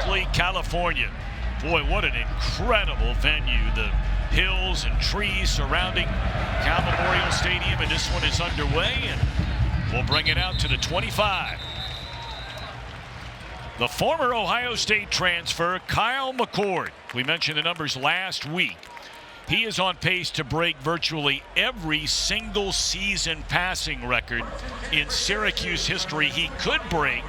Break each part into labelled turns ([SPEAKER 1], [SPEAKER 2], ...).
[SPEAKER 1] Berkeley, California. Boy, what an incredible venue. The hills and trees surrounding Cal Memorial Stadium, and this one is underway, and we'll bring it out to the 25. The former Ohio State transfer, Kyle McCord. We mentioned the numbers last week. He is on pace to break virtually every single season passing record in Syracuse history. He could break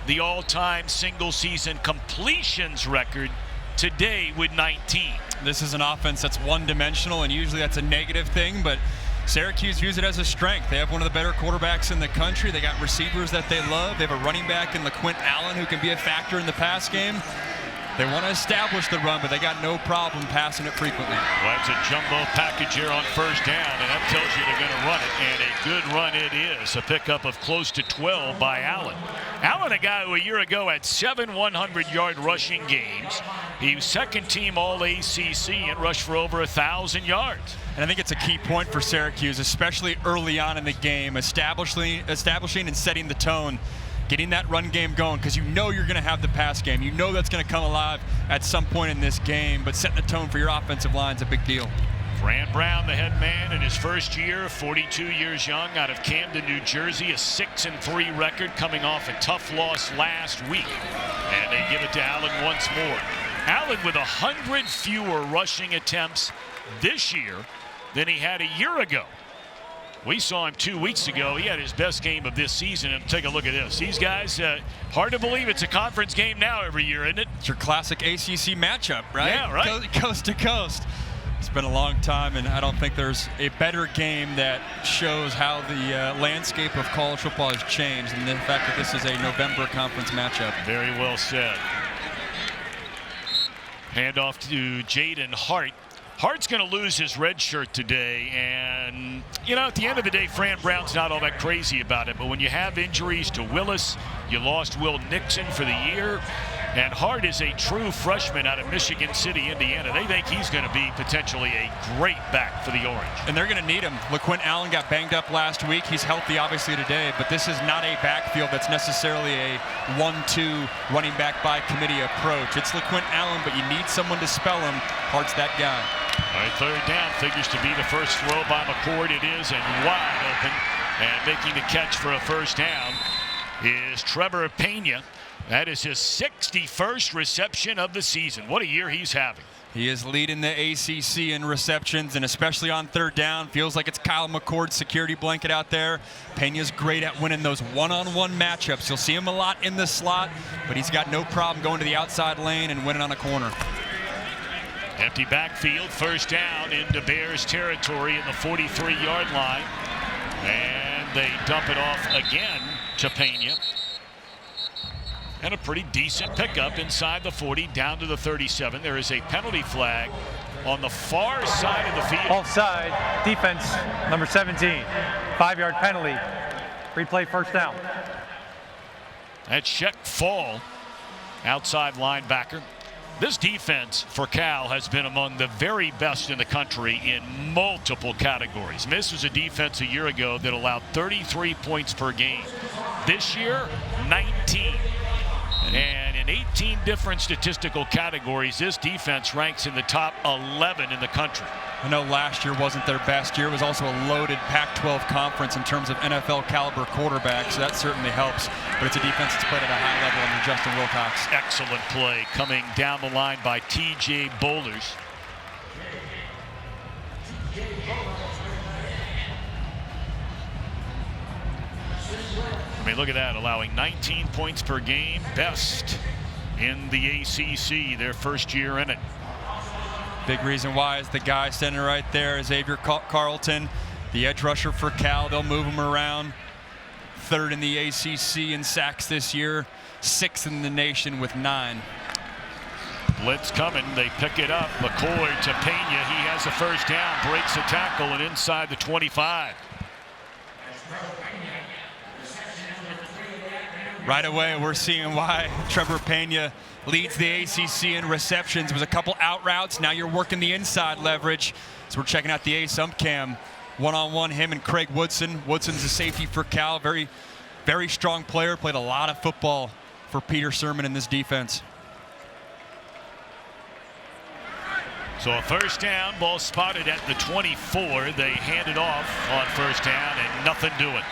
[SPEAKER 1] the all-time single season completions record today with 19.
[SPEAKER 2] This is an offense that's one-dimensional, and usually that's a negative thing, but Syracuse views it as a strength. They have one of the better quarterbacks in the country. They got receivers that they love. They have a running back in LeQuint Allen who can be a factor in the pass game. They want to establish the run, but they got no problem passing it frequently.
[SPEAKER 1] Well, that's a jumbo package here on first down, and that tells you they're going to run it, and a good run it is. A pickup of close to 12 by Allen. Allen, a guy who a year ago had 7 100-yard rushing games. He was second-team All-ACC and rushed for over 1,000 yards.
[SPEAKER 2] And I think it's a key point for Syracuse, especially early on in the game, establishing and setting the tone. Getting that run game going, because you know you're going to have the pass game. You know that's going to come alive at some point in this game, but setting the tone for your offensive line is a big deal.
[SPEAKER 1] Fran Brown, the head man in his first year, 42 years young, out of Camden, New Jersey, a 6-3 record coming off a tough loss last week. And they give it to Allen once more. Allen with 100 fewer rushing attempts this year than he had a year ago. We saw him 2 weeks ago. He had his best game of this season. And take a look at this. These guys, hard to believe it's a conference game now every year, isn't it?
[SPEAKER 2] It's your classic ACC matchup, right?
[SPEAKER 1] Yeah, right.
[SPEAKER 2] Coast to coast. It's been a long time, and I don't think there's a better game that shows how the landscape of college football has changed, and the fact that this is a November conference matchup.
[SPEAKER 1] Very well said. Handoff to Jaydn Hart. Hart's going to lose his red shirt today, and, you know, at the end of the day, Fran Brown's not all that crazy about it, but when you have injuries to Willis, you lost Will Nixon for the year, and Hart is a true freshman out of Michigan City, Indiana. They think he's going to be potentially a great back for the Orange.
[SPEAKER 2] And they're going to need him. LeQuint Allen got banged up last week. He's healthy, obviously, today, but this is not a backfield that's necessarily a 1-2 running back by committee approach. It's LeQuint Allen, but you need someone to spell him. Hart's that guy.
[SPEAKER 1] All right, third down figures to be the first throw by McCord. It is, and wide open, and making the catch for a first down is Trebor Pena. That is his 61st reception of the season. What a year he's having.
[SPEAKER 2] He is leading the ACC in receptions, and especially on third down. Feels like it's Kyle McCord's security blanket out there. Pena's great at winning those one-on-one matchups. You'll see him a lot in the slot, but he's got no problem going to the outside lane and winning on a corner.
[SPEAKER 1] Empty backfield, first down into Bears territory in the 43-yard line. And they dump it off again to Pena. And a pretty decent pickup inside the 40, down to the 37. There is a penalty flag on the far side of the field.
[SPEAKER 3] Offside, defense, number 17. 5-yard penalty. Replay first down.
[SPEAKER 1] That's Shek Fall, outside linebacker. This defense for Cal has been among the very best in the country in multiple categories. This was a defense a year ago that allowed 33 points per game. This year, 19. And in 18 different statistical categories, this defense ranks in the top 11 in the country.
[SPEAKER 2] I know last year wasn't their best year. It was also a loaded Pac-12 conference in terms of NFL caliber quarterbacks, so that certainly helps. But it's a defense that's played at a high level under Justin Wilcox.
[SPEAKER 1] Excellent play coming down the line by T.J. Boulders. I mean, look at that, allowing 19 points per game, best in the ACC, their first year in it.
[SPEAKER 2] Big reason why is the guy standing right there, Xavier Carlton, the edge rusher for Cal. They'll move him around. Third in the ACC in sacks this year, 6th in the nation with 9.
[SPEAKER 1] Blitz coming, they pick it up. McCord to Pena, he has a first down, breaks a tackle and inside the 25.
[SPEAKER 2] Right away, we're seeing why Trebor Pena leads the ACC in receptions. It was a couple out routes. Now you're working the inside leverage. So we're checking out the ASUMP cam. One-on-one, him and Craig Woodson. Woodson's a safety for Cal. Very, very strong player. Played a lot of football for Peter Sirmon in this defense.
[SPEAKER 1] So a first down, ball spotted at the 24. They hand it off on first down and nothing doing.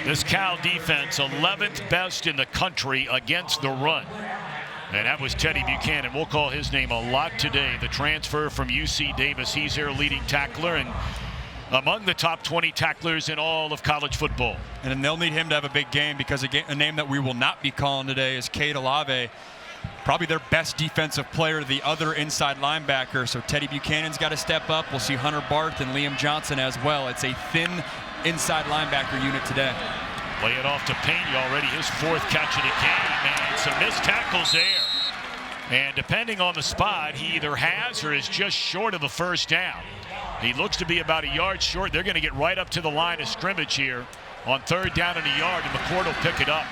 [SPEAKER 1] This Cal defense 11th best in the country against the run. And that was Teddy Buchanan. We'll call his name a lot today. The transfer from UC Davis. He's their leading tackler and among the top 20 tacklers in all of college football.
[SPEAKER 2] And they'll need him to have a big game because a name that we will not be calling today is Cade Olave. Probably their best defensive player, the other inside linebacker. So Teddy Buchanan's got to step up. We'll see Hunter Barth and Liam Johnson as well. It's a thin inside linebacker unit today.
[SPEAKER 1] Lay it off to Pena, already his 4th catch of the game, and some missed tackles there. And depending on the spot, he either has or is just short of a first down. He looks to be about a yard short. They're going to get right up to the line of scrimmage here on 3rd down and a yard, and McCord will pick it up.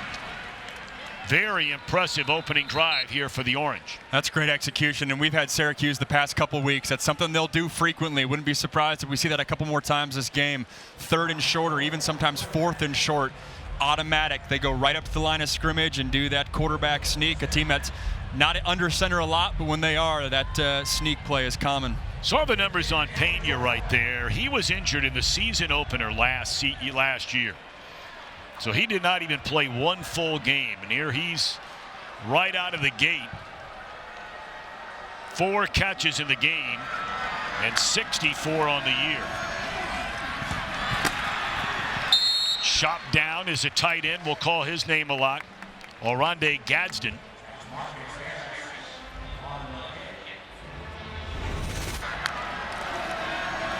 [SPEAKER 1] Very impressive opening drive here for the Orange.
[SPEAKER 2] That's great execution, and we've had Syracuse the past couple weeks. That's something they'll do frequently. Wouldn't be surprised if we see that a couple more times this game. 3rd and short, or even sometimes 4th and short. Automatic. They go right up to the line of scrimmage and do that quarterback sneak. A team that's not under center a lot, but when they are, that sneak play is common.
[SPEAKER 1] Saw the numbers on Pena right there. He was injured in the season opener last year. So he did not even play one full game. And here he's right out of the gate. 4 catches in the game and 64 on the year. Shot down is a tight end. We'll call his name a lot. Oronde Gadsden.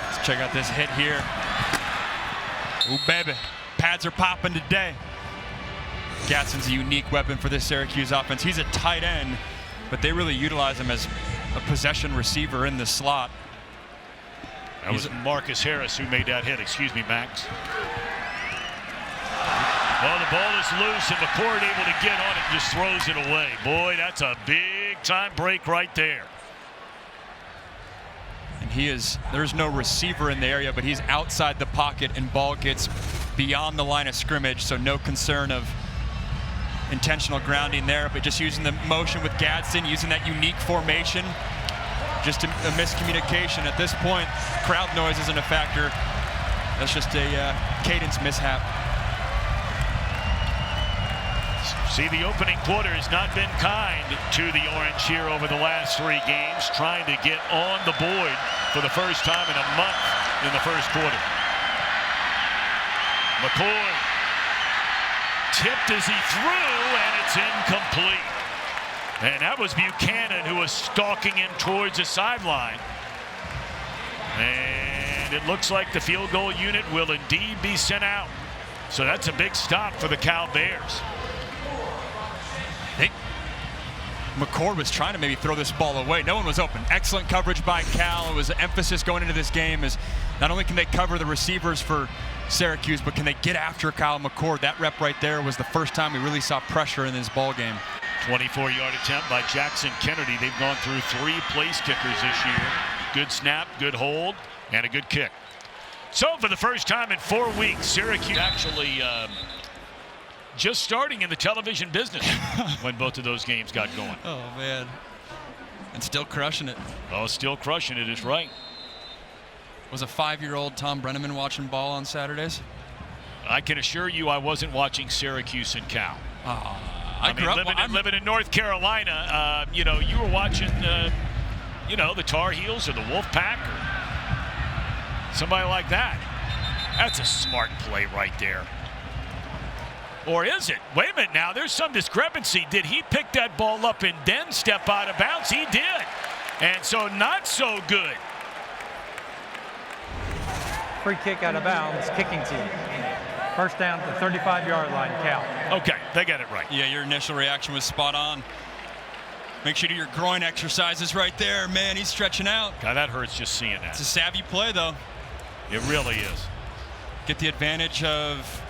[SPEAKER 2] Let's check out this hit here. Ooh, baby. Pads are popping today. Gadsden's a unique weapon for this Syracuse offense. He's a tight end, but they really utilize him as a possession receiver in the slot.
[SPEAKER 1] That was Marcus Harris who made that hit. Excuse me, Max. Well, the ball is loose, and McCord able to get on it and just throws it away. Boy, that's a big-time break right there.
[SPEAKER 2] And there's no receiver in the area, but he's outside the pocket, and ball gets beyond the line of scrimmage, so no concern of intentional grounding there, but just using the motion with Gadsden, using that unique formation. Just a miscommunication at this point. Crowd noise isn't a factor. That's just a cadence mishap.
[SPEAKER 1] See, the opening quarter has not been kind to the Orange here over the last 3 games, trying to get on the board for the first time in a month in the first quarter. McCord tipped as he threw, and it's incomplete. And that was Buchanan who was stalking him towards the sideline. And it looks like the field goal unit will indeed be sent out. So that's a big stop for the Cal Bears.
[SPEAKER 2] I think McCord was trying to maybe throw this ball away. No one was open. Excellent coverage by Cal. It was an emphasis going into this game is not only can they cover the receivers for Syracuse, but can they get after Kyle McCord? That rep right there was the first time we really saw pressure in this ball game.
[SPEAKER 1] 24-yard attempt by Jackson Kennedy. They've gone through 3 place kickers this year. Good snap, good hold, and a good kick. So for the first time in 4 weeks, Syracuse actually just starting in the television business when both of those games got going.
[SPEAKER 2] Oh, man. And still crushing it.
[SPEAKER 1] Oh, still crushing it is right.
[SPEAKER 2] Was a 5-year-old Tom Brenneman watching ball on Saturdays?
[SPEAKER 1] I can assure you I wasn't watching Syracuse and Cal. I mean, living in North Carolina, you know, you were watching, you know, the Tar Heels or the Wolfpack or somebody like that. That's a smart play right there. Or is it? Wait a minute now, there's some discrepancy. Did he pick that ball up and then step out of bounds? He did. And so not so good.
[SPEAKER 3] Free kick out of bounds, kicking team. First down at the 35-yard line, Cal.
[SPEAKER 1] Okay, they got it right.
[SPEAKER 2] Yeah, your initial reaction was spot on. Make sure you do your groin exercises right there. Man, he's stretching out.
[SPEAKER 1] God, that hurts just seeing that.
[SPEAKER 2] It's a savvy play, though.
[SPEAKER 1] It really is.
[SPEAKER 2] Get the advantage of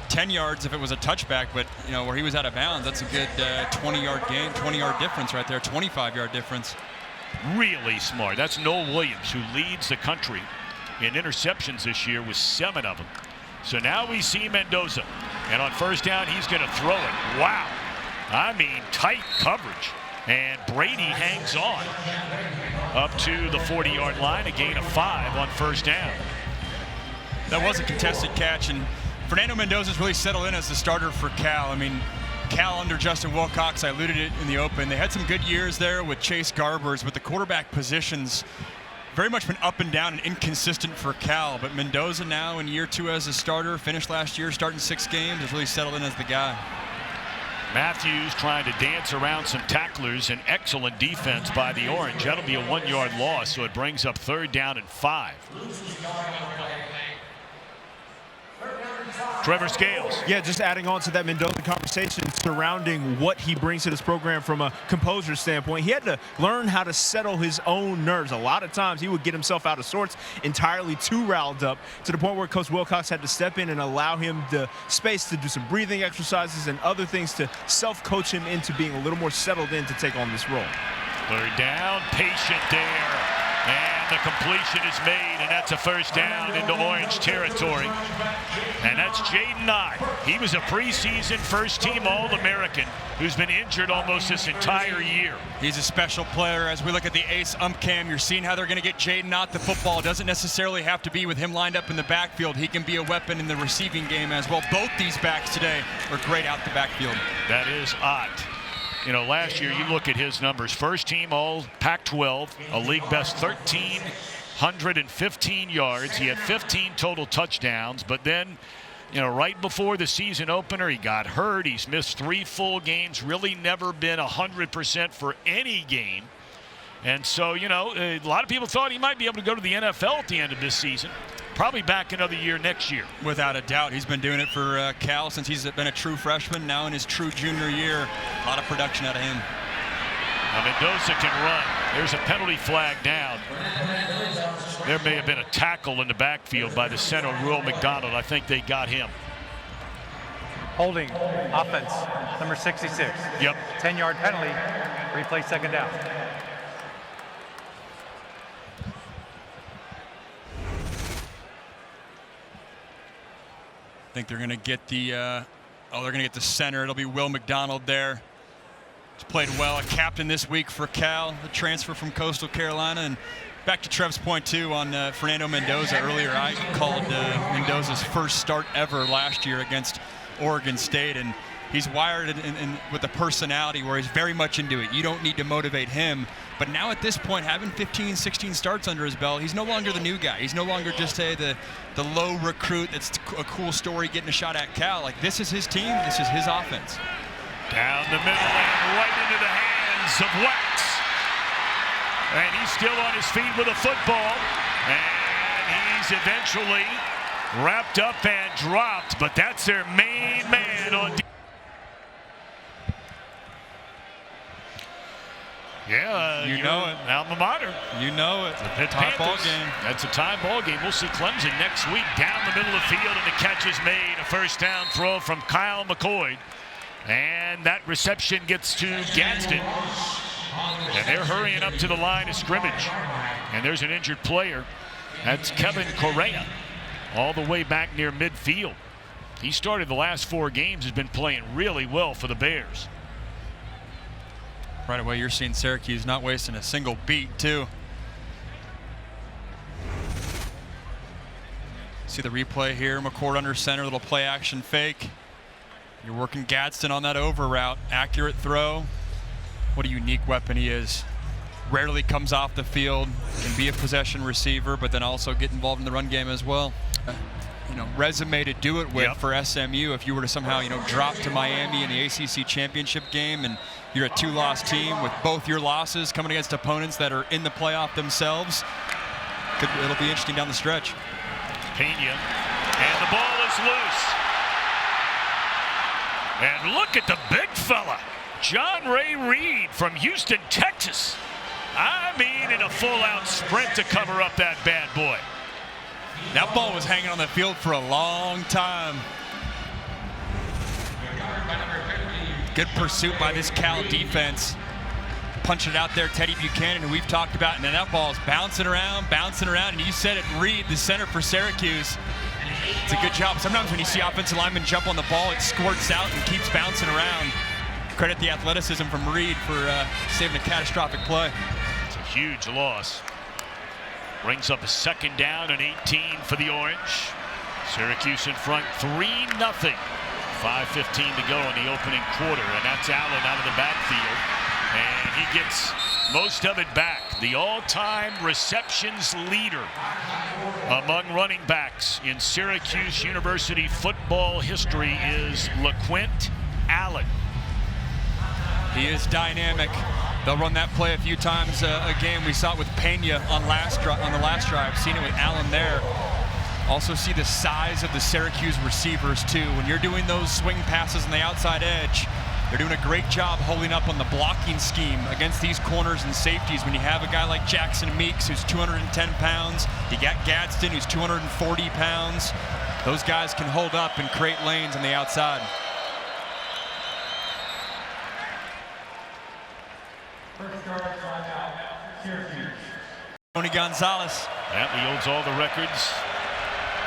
[SPEAKER 2] 10 yards if it was a touchback, but, you know, where he was out of bounds, that's a good 20-yard gain, 20-yard difference right there, 25-yard difference.
[SPEAKER 1] Really smart. That's Noel Williams, who leads the country in interceptions this year with 7 of them. So now we see Mendoza, and on first down, he's going to throw it. Wow. I mean, tight coverage. And Brady hangs on up to the 40-yard line, a gain of 5 on first down.
[SPEAKER 2] That was a contested catch, and Fernando Mendoza's really settled in as the starter for Cal. I mean, Cal under Justin Wilcox, I alluded it in the open. They had some good years there with Chase Garbers, but the quarterback positions very much been up and down and inconsistent for Cal. But Mendoza now in year 2 as a starter, finished last year starting 6 games, has really settled in as the guy.
[SPEAKER 1] Matthews trying to dance around some tacklers, and excellent defense by the Orange. That'll be a 1-yard loss, so it brings up 3rd down and 5. Trevor Scales.
[SPEAKER 4] Yeah, just adding on to that Mendoza conversation surrounding what he brings to this program from a composure standpoint. He had to learn how to settle his own nerves. A lot of times he would get himself out of sorts, entirely too riled up, to the point where Coach Wilcox had to step in and allow him the space to do some breathing exercises and other things to self-coach him into being a little more settled in to take on this role.
[SPEAKER 1] 3rd down, patient there. And the completion is made, and that's a 1st down into Orange territory. And that's Jaydn. He was a preseason first-team All-American who's been injured almost this entire year.
[SPEAKER 2] He's a special player. As we look at the ace cam, you're seeing how they're going to get Jaydn the football. It doesn't necessarily have to be with him lined up in the backfield. He can be a weapon in the receiving game as well. Both these backs today are great out the backfield.
[SPEAKER 1] That is Ott. You know, last year, you look at his numbers. First team all Pac-12, a league best 1,315 yards. He had 15 total touchdowns, but then, you know, right before the season opener, he got hurt. He's missed 3 full games, really never been 100% for any game. And so, you know, a lot of people thought he might be able to go to the NFL at the end of this season. Probably back another year next year.
[SPEAKER 2] Without a doubt. He's been doing it for Cal since he's been a true freshman. Now in his true junior year, a lot of production out of him.
[SPEAKER 1] Now Mendoza can run. There's a penalty flag down. There may have been a tackle in the backfield by the center, Will McDonald. I think they got him.
[SPEAKER 3] Holding, offense, number 66.
[SPEAKER 1] Yep.
[SPEAKER 3] 10-yard penalty, replay 2nd down.
[SPEAKER 2] I think they're going to get the they're going to get the center. It'll be Will McDonald there. He's played well, a captain this week for Cal, the transfer from Coastal Carolina. And back to Trev's point too on Fernando Mendoza earlier. I called Mendoza's first start ever last year against Oregon State, and he's wired with a personality where he's very much into it. You don't need to motivate him. But now at this point, having 15, 16 starts under his belt, he's no longer the new guy. He's no longer just the low recruit that's a cool story getting a shot at Cal. Like, this is his team. This is his offense.
[SPEAKER 1] Down the middle and right into the hands of Wax. And he's still on his feet with a football. And he's eventually wrapped up and dropped. But that's their main man on defense. Yeah,
[SPEAKER 2] you know it.
[SPEAKER 1] Alma mater.
[SPEAKER 2] You know it.
[SPEAKER 1] The
[SPEAKER 2] Tie ball game.
[SPEAKER 1] That's a tie ball game. We'll see Clemson next week down the middle of the field, and the catch is made. A 1st down throw from Kyle McCord. And that reception gets to Gadsden. And they're hurrying up to the line of scrimmage. And there's an injured player. That's Kevin Correa, all the way back near midfield. He started the last 4 games, has been playing really well for the Bears.
[SPEAKER 2] Right away, you're seeing Syracuse not wasting a single beat, too. See the replay here. McCord under center, little play action fake. You're working Gadsden on that over route. Accurate throw. What a unique weapon he is. Rarely comes off the field. Can be a possession receiver, but then also get involved in the run game as well. You know, resume to do it with for SMU. If you were to somehow, you know, drop to Miami in the ACC championship game and you're a 2-loss team with both your losses coming against opponents that are in the playoff themselves, it'll be interesting down the stretch.
[SPEAKER 1] Pena, and the ball is loose. And look at the big fella, John Ray Reed from Houston, Texas. I mean, in a full-out sprint to cover up that bad boy.
[SPEAKER 2] That ball was hanging on the field for a long time. Good pursuit by this Cal defense. Punching it out there, Teddy Buchanan, who we've talked about, and then that ball's bouncing around, and you said it, Reed, the center for Syracuse. It's a good job. Sometimes when you see offensive linemen jump on the ball, it squirts out and keeps bouncing around. credit the athleticism from Reed for saving a catastrophic play.
[SPEAKER 1] It's a huge loss. Brings up a 2nd down and 18 for the Orange. Syracuse in front 3-0. 5:15 to go in the opening quarter, and that's Allen out of the backfield. And he gets most of it back. The all-time receptions leader among running backs in Syracuse University football history is LeQuint Allen.
[SPEAKER 2] He is dynamic. They'll run that play a few times a game. We saw it with Pena on the last drive. Seen it with Allen there. Also see the size of the Syracuse receivers too. When you're doing those swing passes on the outside edge, they're doing a great job holding up on the blocking scheme against these corners and safeties. When you have a guy like Jackson Meeks, who's 210 pounds, you got Gadsden, who's 240 pounds. Those guys can hold up and create lanes on the outside. Tony Gonzalez.
[SPEAKER 1] That he holds all the records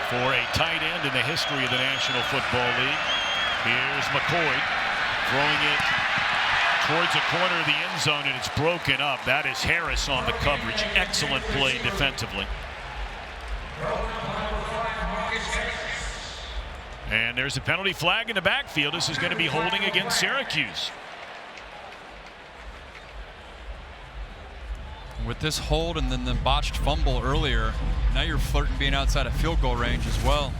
[SPEAKER 1] for a tight end in the history of the National Football League. Here's McCord throwing it towards the corner of the end zone, and it's broken up. That is Harris on the coverage. Excellent play defensively. And there's a penalty flag in the backfield. This is going to be holding against Syracuse.
[SPEAKER 2] With this hold and then the botched fumble earlier, now you're flirting being outside of field goal range as well.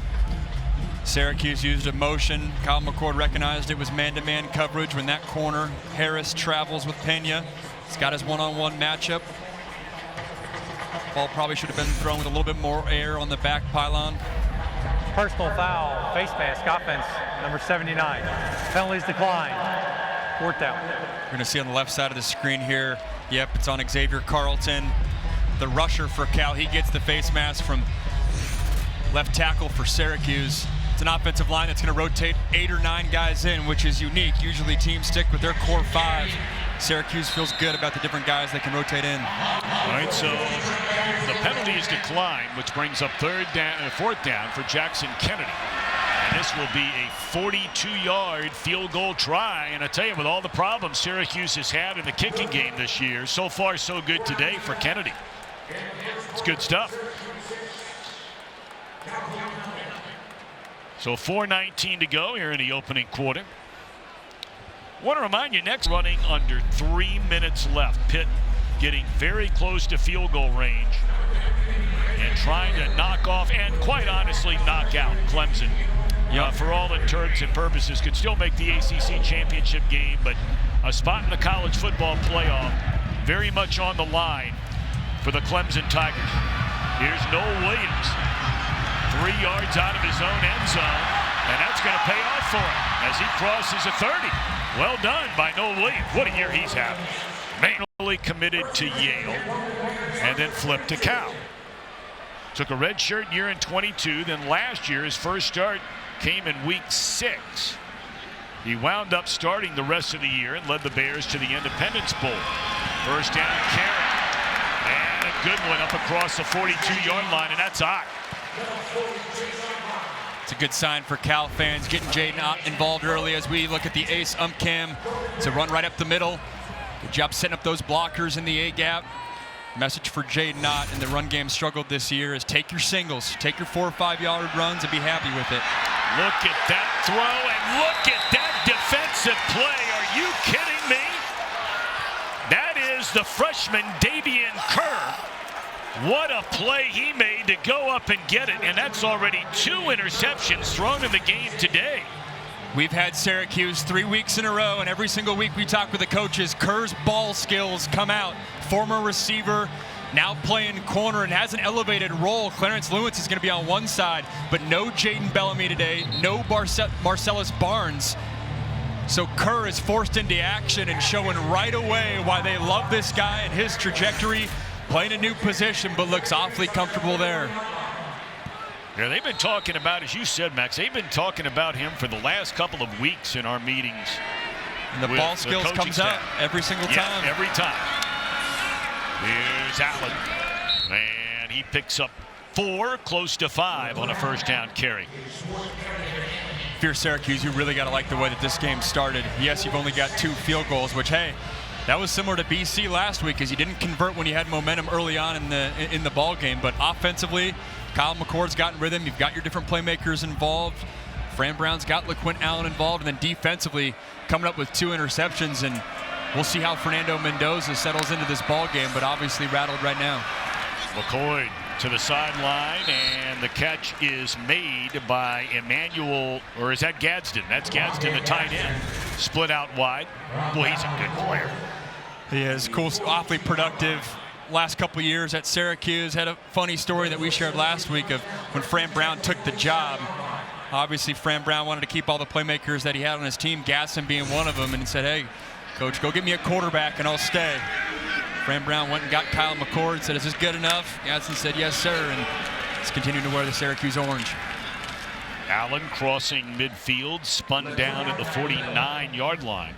[SPEAKER 2] Syracuse used a motion. Kyle McCord recognized it was man-to-man coverage when that corner. Harris travels with Pena. He's got his one-on-one matchup. Ball probably should have been thrown with a little bit more air on the back pylon.
[SPEAKER 3] Personal foul, face mask, offense, number 79. Penalties decline. 4th down.
[SPEAKER 2] We're going to see on the left side of the screen here. Yep, it's on Xavier Carlton, the rusher for Cal. He gets the face mask from left tackle for Syracuse. It's an offensive line that's going to rotate 8 or 9 guys in, which is unique. Usually teams stick with their core 5. Syracuse feels good about the different guys that can rotate in.
[SPEAKER 1] All right, so the penalty is declined, which brings up 4th down for Jackson Kennedy. And this will be a 42-yard field goal try. And I tell you, with all the problems Syracuse has had in the kicking game this year, so far so good today for Kennedy. It's good stuff. So 4:19 to go here in the opening quarter. Want to remind you, next running under 3 minutes left. Pitt getting very close to field goal range and trying to knock off and quite honestly knock out Clemson. For all intents and purposes, could still make the ACC championship game, but a spot in the college football playoff very much on the line for the Clemson Tigers. Here's Noel Williams, 3 yards out of his own end zone, and that's going to pay off for him as he crosses a 30. Well done by Noel Williams. What a year he's having. Mainly committed to Yale and then flipped to Cal. Took a redshirt year in 22, then last year his first start came in week 6. He wound up starting the rest of the year and led the Bears to the Independence Bowl. 1st down carry. And a good one up across the 42-yard line, and that's hot.
[SPEAKER 2] It's a good sign for Cal fans, getting Jaydn involved early as we look at the ace cam. It's a run right up the middle. Good job setting up those blockers in the A-gap. Message for Jaydn Ott, and the run game struggled this year, is take your singles, take your 4 or 5 yard runs and be happy with it.
[SPEAKER 1] Look at that throw and look at that defensive play. Are you kidding me? That is the freshman Jaivian Kerr. What a play he made to go up and get it, and that's already 2 interceptions thrown in the game today.
[SPEAKER 2] We've had Syracuse 3 weeks in a row, and every single week we talk with the coaches. Kerr's ball skills come out. Former receiver, now playing corner and has an elevated role. Clarence Lewis is going to be on one side, but no Jaden Bellamy today, no Marcellus Barnes. So Kerr is forced into action and showing right away why they love this guy and his trajectory, playing a new position, but looks awfully comfortable there.
[SPEAKER 1] Yeah, they've been talking about, as you said, Max, they've been talking about him for the last couple of weeks in our meetings.
[SPEAKER 2] And the ball skills comes out every single time.
[SPEAKER 1] Yeah, every time. Here's Allen. And he picks up 4, close to 5 on a 1st down carry.
[SPEAKER 2] if you're Syracuse, you really got to like the way that this game started. Yes, you've only got 2 field goals, which, hey, that was similar to BC last week, because you didn't convert when you had momentum early on in the ball game. But offensively, Kyle McCord's gotten rhythm. You've got your different playmakers involved. Fran Brown's got LeQuint Allen involved, and then defensively coming up with 2 interceptions. And we'll see how Fernando Mendoza settles into this ball game, but obviously rattled right now.
[SPEAKER 1] McCord to the sideline, and the catch is made by Emmanuel, or is that Gadsden? That's Gadsden, the tight end. Split out wide. Boy, he's a good player.
[SPEAKER 2] He is cool, awfully productive. Last couple of years at Syracuse. Had a funny story that we shared last week of when Fran Brown took the job. Obviously, Fran Brown wanted to keep all the playmakers that he had on his team, Gadsden being one of them, and he said, hey, coach, go get me a quarterback and I'll stay. Fran Brown went and got Kyle McCord, said, is this good enough? Gadsden said, yes, sir, and he's continuing to wear the Syracuse orange.
[SPEAKER 1] Allen crossing midfield, spun down at the 49-yard line.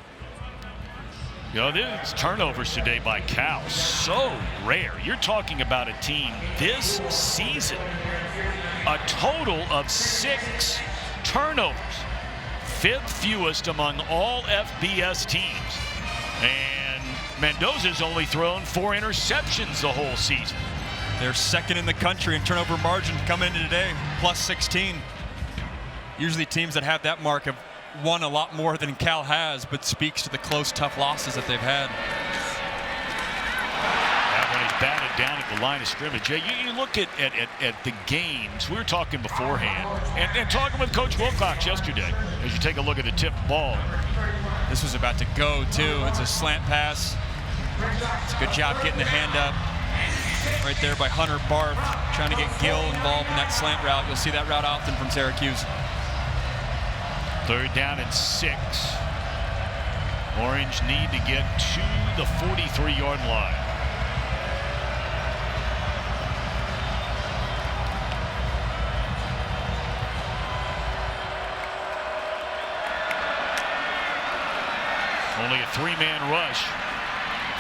[SPEAKER 1] You know, there's turnovers today by Cal. So rare. You're talking about a team this season, a total of 6 turnovers. 5th fewest among all FBS teams. And Mendoza's only thrown 4 interceptions the whole season.
[SPEAKER 2] They're 2nd in the country in turnover margin coming into today, plus 16. Usually teams that have that mark have won a lot more than Cal has, but speaks to the close, tough losses that they've had.
[SPEAKER 1] That one is batted down at the line of scrimmage. Jay, you look at the games. We were talking beforehand and talking with Coach Wilcox yesterday as you take a look at the tip ball.
[SPEAKER 2] This was about to go, too. It's a slant pass. It's a good job getting the hand up right there by Hunter Barth, trying to get Gill involved in that slant route. You'll see that route often from Syracuse.
[SPEAKER 1] 3rd down and 6. Orange need to get to the 43-yard line. Only a 3-man rush.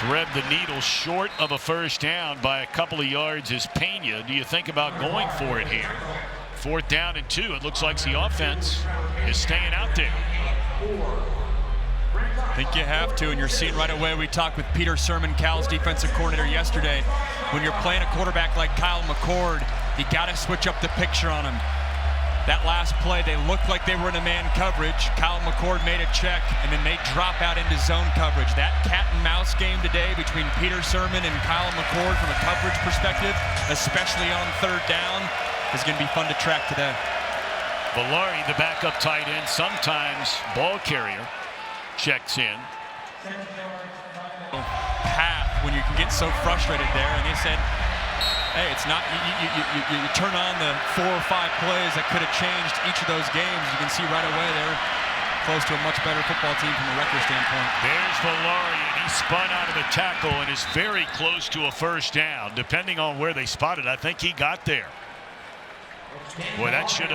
[SPEAKER 1] Thread the needle short of a first down by a couple of yards is Pena. Do you think about going for it here? 4th down and 2. It looks like the offense is staying out there.
[SPEAKER 2] I think you have to, and you're seeing right away. We talked with Peter Sirmon, Cal's defensive coordinator, yesterday. When you're playing a quarterback like Kyle McCord, you got to switch up the picture on him. That last play, they looked like they were in a man coverage. Kyle McCord made a check, and then they drop out into zone coverage. That cat and mouse game today between Peter Sirmon and Kyle McCord from a coverage perspective, especially on 3rd down, is going to be fun to track today.
[SPEAKER 1] Valari, the backup tight end, sometimes ball carrier, checks in.
[SPEAKER 2] Path when you can get so frustrated there, and they said, hey, it's not, you turn on the 4 or 5 plays that could have changed each of those games. You can see right away they're close to a much better football team from a record standpoint.
[SPEAKER 1] There's Valari, and he spun out of the tackle and is very close to a first down. Depending on where they spotted, I think he got there. Boy, that should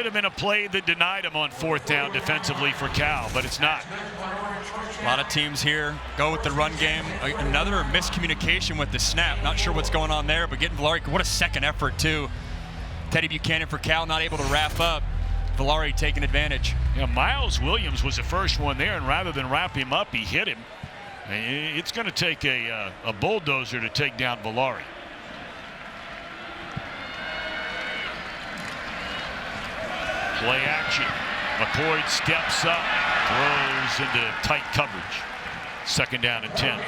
[SPEAKER 1] have been a play that denied him on 4th down defensively for Cal, but it's not.
[SPEAKER 2] A lot of teams here go with the run game. Another miscommunication with the snap. Not sure what's going on there, but getting Valari, what a second effort too. Teddy Buchanan for Cal not able to wrap up. Valari taking advantage.
[SPEAKER 1] Yeah, Miles Williams was the first one there, and rather than wrap him up, he hit him. And it's going to take a bulldozer to take down Valari. Play action. McCord steps up, throws into tight coverage. 2nd down and 10.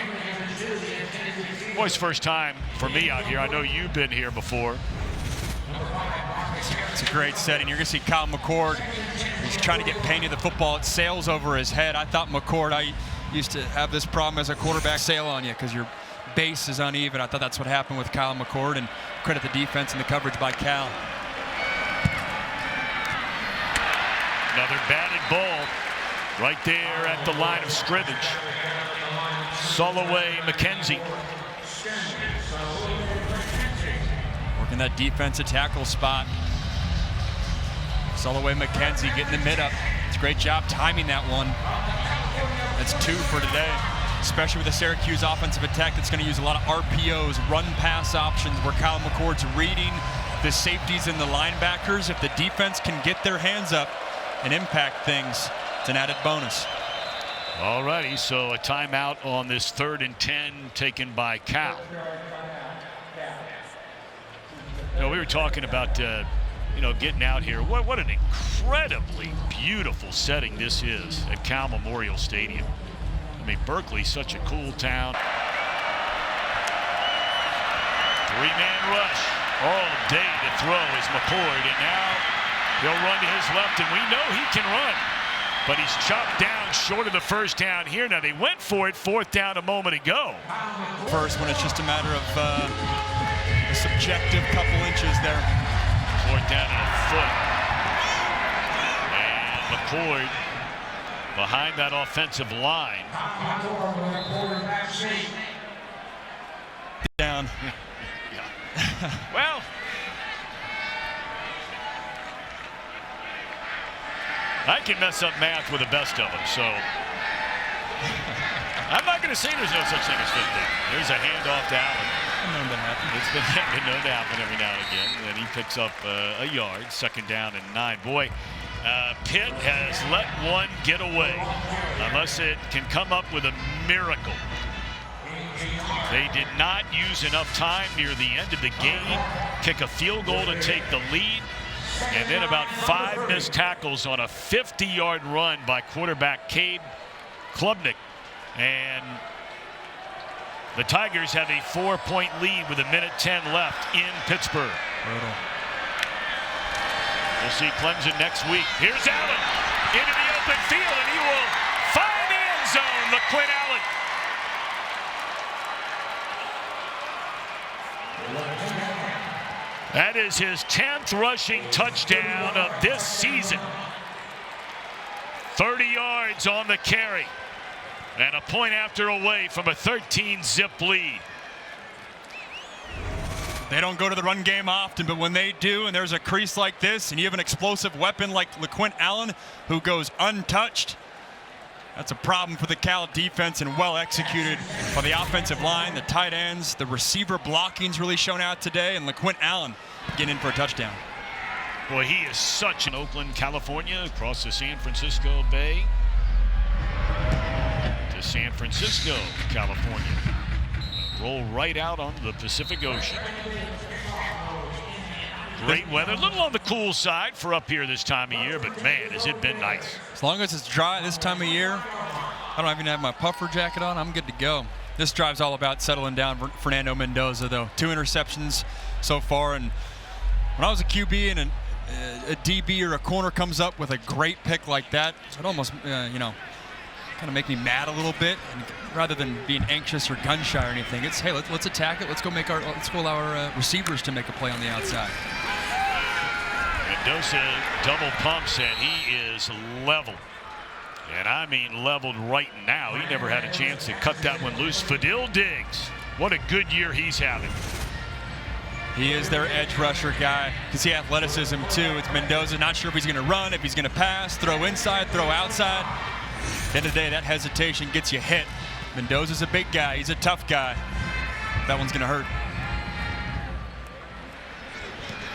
[SPEAKER 1] Boy, it's first time for me out here. I know you've been here before.
[SPEAKER 2] It's a great setting. You're going to see Kyle McCord. He's trying to get Pena the football. It sails over his head. I thought McCord, I used to have this problem as a quarterback, sail on you because your base is uneven. I thought that's what happened with Kyle McCord, and credit the defense and the coverage by Cal.
[SPEAKER 1] Another batted ball right there at the line of scrimmage. Soloway McKenzie.
[SPEAKER 2] Working that defensive tackle spot. Soloway McKenzie getting the mid up. It's a great job timing that one. That's 2 for today, especially with the Syracuse offensive attack that's going to use a lot of RPOs, run pass options, where Kyle McCord's reading the safeties and the linebackers. If the defense can get their hands up and impact things, it's an added bonus.
[SPEAKER 1] All righty, so a timeout on this 3rd and 10 taken by Cal. You know, we were talking about getting out here. What an incredibly beautiful setting this is at Cal Memorial Stadium. I mean, Berkeley's such a cool town. 3-man rush all day to throw is McCord, and now he'll run to his left, and we know he can run. But he's chopped down short of the first down here. Now they went for it 4th down a moment ago.
[SPEAKER 2] First, when it's just a matter of a subjective couple inches there.
[SPEAKER 1] 4th down and a foot. And McCord behind that offensive line.
[SPEAKER 2] Down.
[SPEAKER 1] Yeah. Well, I can mess up math with the best of them, so I'm not going to say there's no such thing as 15. There's a handoff to Allen. It's been known to happen every now and again. And he picks up a yard, 2nd down and 9. Boy, Pitt has let one get away, unless it can come up with a miracle. They did not use enough time near the end of the game, kick a field goal to take the lead. And then about 5 missed tackles on a 50-yard run by quarterback Cade Klubnik. And the Tigers have a 4-point lead with 1:10 left in Pittsburgh.
[SPEAKER 2] Brutal.
[SPEAKER 1] We'll see Clemson next week. Here's Allen into the open field, and he will find the end zone. LeQuint Allen. That is his 10th rushing touchdown of this season. 30 yards on the carry. And a point after away from a 13-zip lead.
[SPEAKER 2] They don't go to the run game often, but when they do, and there's a crease like this, and you have an explosive weapon like LeQuint Allen, who goes untouched, that's a problem for the Cal defense, and well executed by the offensive line, the tight ends. The receiver blocking's really shown out today, and LeQuint Allen getting in for a touchdown.
[SPEAKER 1] Boy, he is such an Oakland, California, across the San Francisco Bay to San Francisco, California. Roll right out onto the Pacific Ocean. Great weather, a little on the cool side for up here this time of year, but man, has it been nice.
[SPEAKER 2] As long as it's dry this time of year, I don't even have my puffer jacket on, I'm good to go. This drive's all about settling down Fernando Mendoza, though. 2 interceptions so far, and when I was a QB and a DB or a corner comes up with a great pick like that, it almost, kind of make me mad a little bit. And rather than being anxious or gun shy or anything, it's, hey, let's attack it. Let's go allow our receivers to make a play on the outside.
[SPEAKER 1] Mendoza double pumps, and he is level. And I mean leveled right now. He never had a chance to cut that one loose. Fadil Diggs, what a good year he's having.
[SPEAKER 2] He is their edge rusher guy. You can see athleticism too. It's Mendoza, not sure if he's going to run, if he's going to pass, throw inside, throw outside. At the end of the day, that hesitation gets you hit. Mendoza's a big guy. He's a tough guy. That one's going to hurt.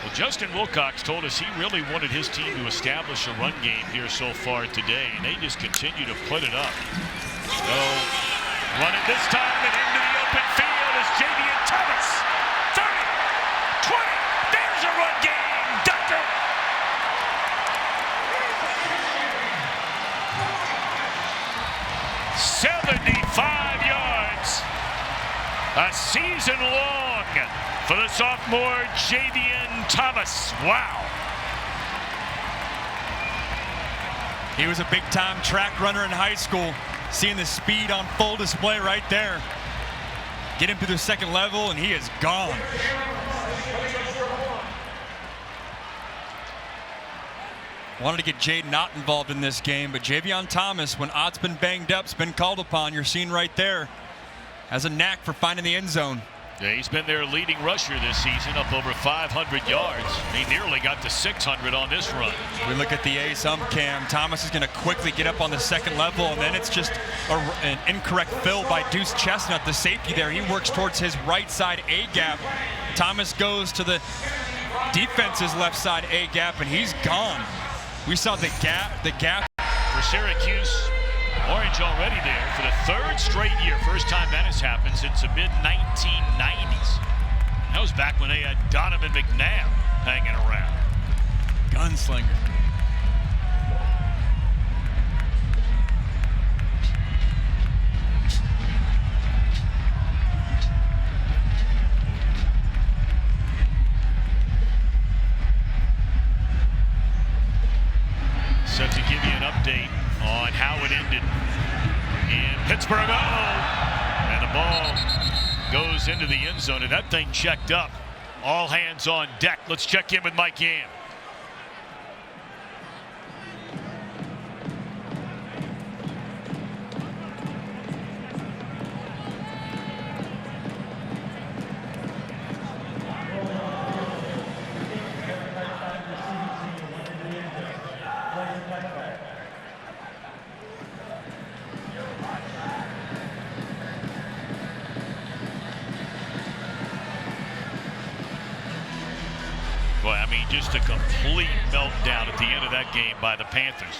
[SPEAKER 1] Well, Justin Wilcox told us he really wanted his team to establish a run game here so far today, and they just continue to put it up. So, run it this time and into the open field is Jaivian Thomas. 30, 20, there's a run game, Doctor. $75 yards, a season long for the sophomore Jaivian Thomas. Wow.
[SPEAKER 2] He was a big-time track runner in high school. Seeing the speed on full display right there. Get him to the second level, and he is gone. Wanted to get Jaydn not involved in this game, but Jaivian Thomas, when Ott's been banged up, has been called upon. You're seeing right there, has a knack for finding the end zone.
[SPEAKER 1] Yeah, he's been their leading rusher this season, up over 500 yards. He nearly got to 600 on this run.
[SPEAKER 2] We look at the ace cam. Thomas is going to quickly get up on the second level, and then it's just an incorrect fill by Deuce Chestnut, the safety there. He works towards his right side A gap. Thomas goes to the defense's left side A gap, and he's gone. We saw the gap.
[SPEAKER 1] For Syracuse, orange already there for the third straight year. First time that has happened since the mid-1990s. That was back when they had Donovan McNabb hanging around.
[SPEAKER 2] Gunslinger.
[SPEAKER 1] So to give you an update on how it ended in Pittsburgh. And the ball goes into the end zone, and that thing checked up. All hands on deck. Let's check in with Mike Yam. Boy, I mean, just a complete meltdown at the end of that game by the Panthers.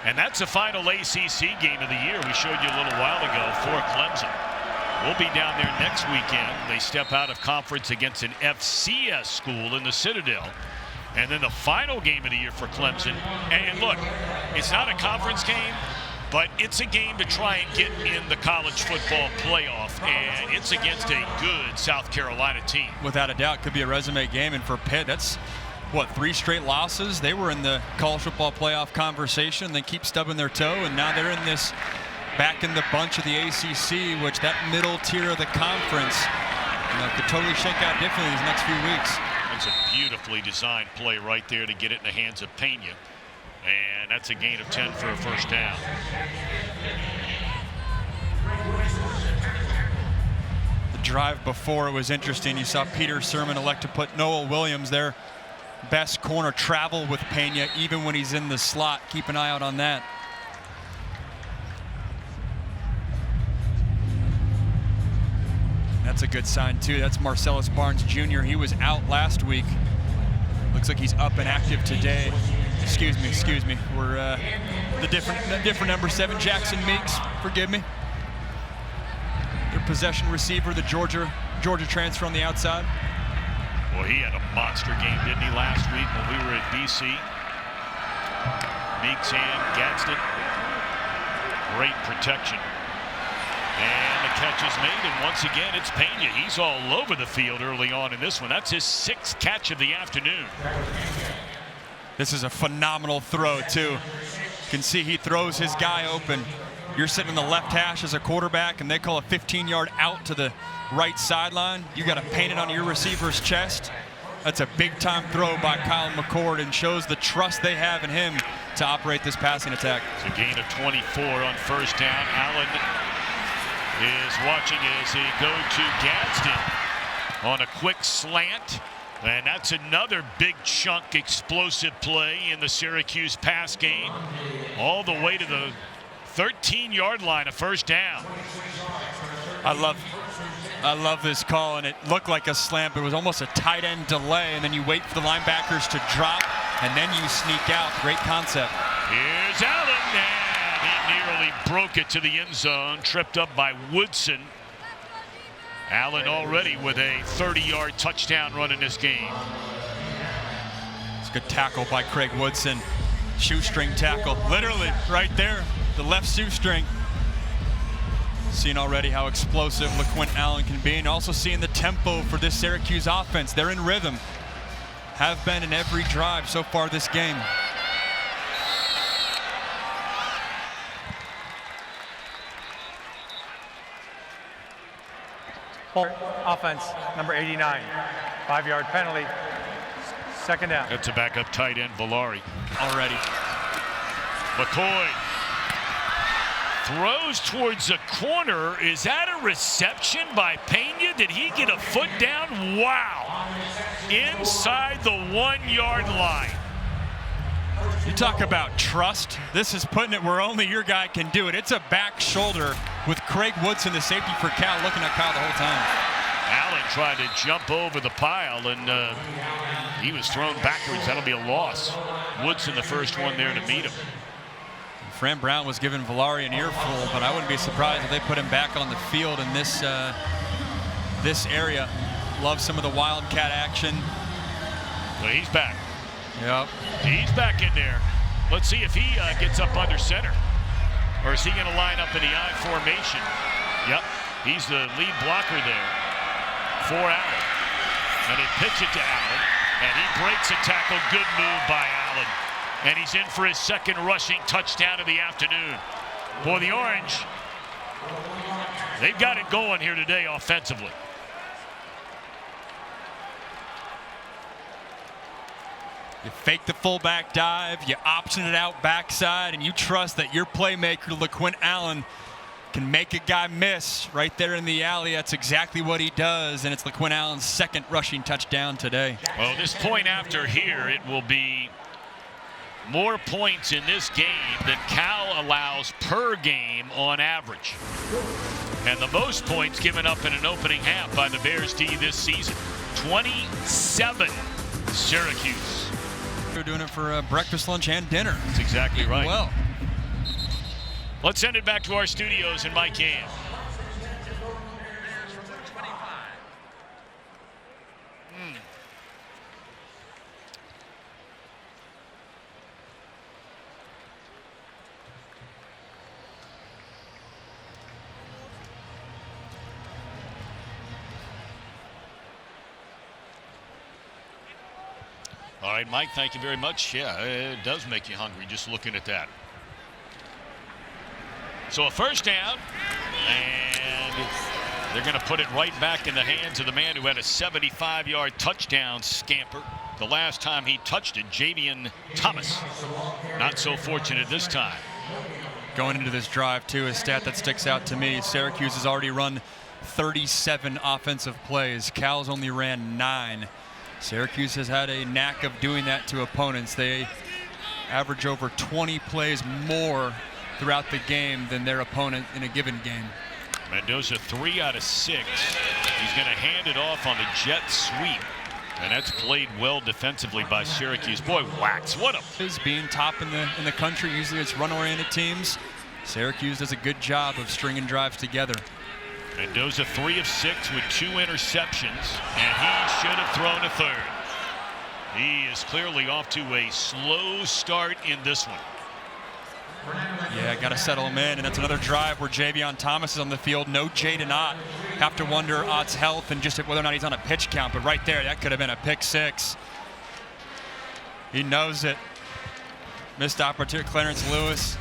[SPEAKER 1] And that's the final ACC game of the year we showed you a little while ago for Clemson. We'll be down there next weekend. They step out of conference against an FCS school in the Citadel. And then the final game of the year for Clemson. And look, it's not a conference game, but it's a game to try and get in the college football playoff, and it's against a good South Carolina team.
[SPEAKER 2] Without a doubt, could be a resume game, and for Pitt, that's, what, 3 straight losses? They were in the college football playoff conversation. They keep stubbing their toe, and now they're in this, back in the bunch of the ACC, which that middle tier of the conference, could totally shake out differently these next few weeks.
[SPEAKER 1] It's a beautifully designed play right there to get it in the hands of Pena. And that's a gain of 10 for a first down.
[SPEAKER 2] The drive before it was interesting. You saw Peter Sermon elect to put Noel Williams, their best corner, travel with Pena even when he's in the slot. Keep an eye out on that. That's a good sign too. That's Marcellus Barnes Jr. He was out last week. Looks like he's up and active today. Excuse me. We're the different number 7, Jackson Meeks. Forgive me. Their possession receiver, the Georgia transfer on the outside.
[SPEAKER 1] Well, he had a monster game, didn't he, last week when we were at BC? Meeks and Gadsden. Great protection. And the catch is made, and once again, it's Pena. He's all over the field early on in this one. That's his 6th catch of the afternoon.
[SPEAKER 2] This is a phenomenal throw, too. You can see he throws his guy open. You're sitting in the left hash as a quarterback, and they call a 15-yard out to the right sideline. You got to paint it on your receiver's chest. That's a big-time throw by Kyle McCord and shows the trust they have in him to operate this passing attack.
[SPEAKER 1] It's a gain of 24 on first down. Allen is watching as they go to Gadsden on a quick slant. And that's another big chunk explosive play in the Syracuse pass game. All the way to the 13-yard line, a first down.
[SPEAKER 2] I love this call, and it looked like a slant, but it was almost a tight end delay, and then you wait for the linebackers to drop, and then you sneak out. Great concept.
[SPEAKER 1] Here's Allen, and he nearly broke it to the end zone, tripped up by Woodson. Allen already with a 30-yard touchdown run in this game.
[SPEAKER 2] It's a good tackle by Craig Woodson. Shoestring tackle, literally right there, the left shoestring. Seeing already how explosive LeQuint Allen can be, and also seeing the tempo for this Syracuse offense. They're in rhythm. Have been in every drive so far this game.
[SPEAKER 3] Offense, number 89. 5-yard penalty. Second down.
[SPEAKER 1] That's a backup tight end, Villari.
[SPEAKER 2] Already.
[SPEAKER 1] McCord throws towards the corner. Is that a reception by Pena? Did he get a foot down? Wow. Inside the 1-yard line.
[SPEAKER 2] You talk about trust. This is putting it where only your guy can do it. It's a back shoulder with Craig Woodson, the safety for Cal, looking at Kyle the whole time.
[SPEAKER 1] Allen tried to jump over the pile, and he was thrown backwards. That'll be a loss. Woodson, the first one there to meet him.
[SPEAKER 2] Fran Brown was giving Villari an earful, but I wouldn't be surprised if they put him back on the field in this area. Love some of the Wildcat action.
[SPEAKER 1] Well, he's back.
[SPEAKER 2] Yep.
[SPEAKER 1] He's back in there. Let's see if he gets up under center. Or is he going to line up in the I formation? Yep. He's the lead blocker there for Allen. And they pitch it to Allen. And he breaks a tackle. Good move by Allen. And he's in for his second rushing touchdown of the afternoon. Boy, the Orange, they've got it going here today offensively.
[SPEAKER 2] You fake the fullback dive, you option it out backside, and you trust that your playmaker, LeQuint Allen, can make a guy miss right there in the alley. That's exactly what he does, and it's LeQuint Allen's second rushing touchdown today.
[SPEAKER 1] Well, this point after here, it will be more points in this game than Cal allows per game on average. And the most points given up in an opening half by the Bears D this season. 27, Syracuse.
[SPEAKER 2] They're doing it for breakfast, lunch, and dinner.
[SPEAKER 1] That's exactly right.
[SPEAKER 2] Well,
[SPEAKER 1] let's send it back to our studios in Mike Ham. All right, Mike, thank you very much. Yeah, it does make you hungry just looking at that. So a first down, and they're going to put it right back in the hands of the man who had a 75-yard touchdown scamper the last time he touched it, Jaivian Thomas. Not so fortunate this time.
[SPEAKER 2] Going into this drive, too, a stat that sticks out to me. Syracuse has already run 37 offensive plays. Cal's only ran 9. Syracuse has had a knack of doing that to opponents. They average over 20 plays more throughout the game than their opponent in a given game.
[SPEAKER 1] Mendoza 3 out of 6. He's going to hand it off on the jet sweep. And that's played well defensively by Syracuse. Boy, Wax, what a...
[SPEAKER 2] Is being top in the country. Usually it's run-oriented teams. Syracuse does a good job of stringing drives together.
[SPEAKER 1] Mendoza 3 of 6 with 2 interceptions, and he should have thrown a third. He is clearly off to a slow start in this one.
[SPEAKER 2] Yeah, got to settle him in, and that's another drive where Jaivian Thomas is on the field. No Jaydn. Have to wonder Ott's health and just whether or not he's on a pitch count, but right there, that could have been a pick 6. He knows it. Missed opportunity. Clarence Lewis,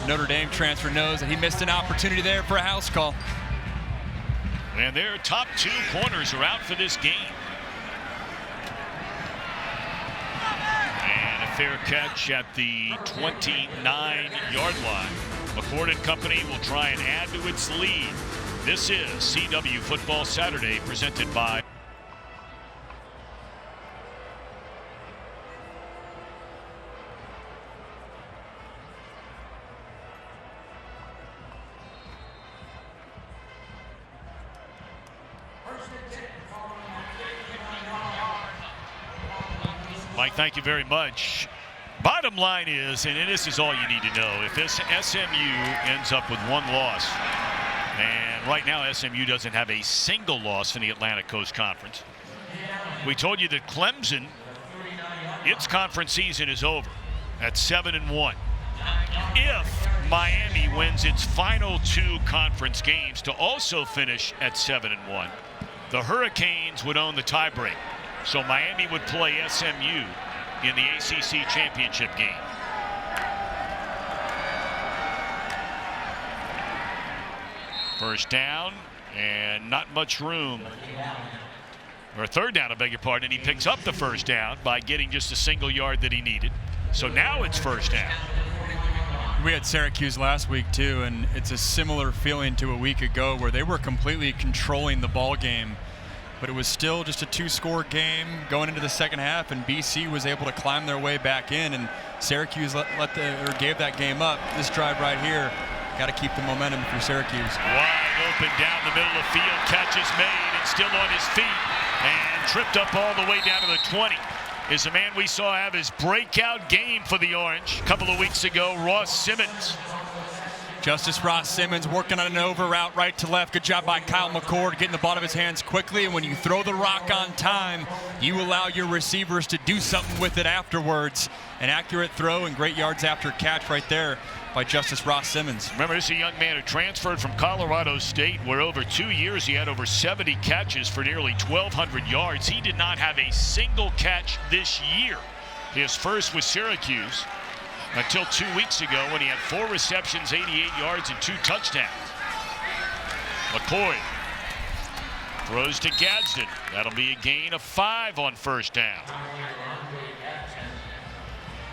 [SPEAKER 2] Notre Dame transfer, knows that he missed an opportunity there for a house call.
[SPEAKER 1] And their top 2 corners are out for this game. And a fair catch at the 29-yard line. McCord and company will try and add to its lead. This is CW Football Saturday, presented by... Mike, thank you very much. Bottom line is, and this is all you need to know, if this SMU ends up with 1 loss, and right now SMU doesn't have a single loss in the Atlantic Coast Conference. We told you that Clemson, its conference season is over at 7-1. If Miami wins its final 2 conference games to also finish at 7-1, the Hurricanes would own the tiebreak. So Miami would play SMU in the ACC championship game. First down, and not much room. Or third down, I beg your pardon, and he picks up the first down by getting just a single yard that he needed. So now it's first down.
[SPEAKER 2] We had Syracuse last week too, and it's a similar feeling to a week ago where they were completely controlling the ball game. But it was still just a 2-score game going into the second half, and BC was able to climb their way back in, and Syracuse gave that game up. This drive right here, Got to keep the momentum for Syracuse.
[SPEAKER 1] Wide open down the middle of the field. Catch is made and still on his feet. And tripped up all the way down to the 20. Is a man we saw have his breakout game for the Orange a couple of weeks ago, Ross Simmons.
[SPEAKER 2] Justice Ross Simmons working on an over route right to left. Good job by Kyle McCord getting the ball out of his hands quickly. And when you throw the rock on time, you allow your receivers to do something with it afterwards. An accurate throw and great yards after catch right there by Justice Ross Simmons.
[SPEAKER 1] Remember, this is a young man who transferred from Colorado State, where over 2 years he had over 70 catches for nearly 1,200 yards. He did not have a single catch this year. His first was Syracuse, until 2 weeks ago when he had 4 receptions, 88 yards, and 2 touchdowns. McCord throws to Gadsden. That'll be a gain of 5 on first down.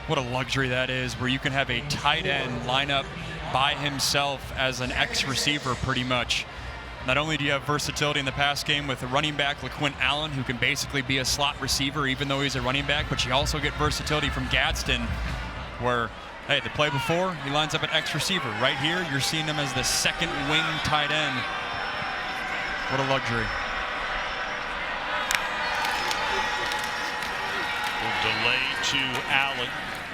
[SPEAKER 2] What a luxury that is, where you can have a tight end line up by himself as an X-receiver pretty much. Not only do you have versatility in the pass game with the running back LeQuint Allen, who can basically be a slot receiver even though he's a running back, but you also get versatility from Gadsden, where, hey, the play before, he lines up an X receiver. Right here, you're seeing him as the second wing tight end. What a luxury.
[SPEAKER 1] Delay to Allen,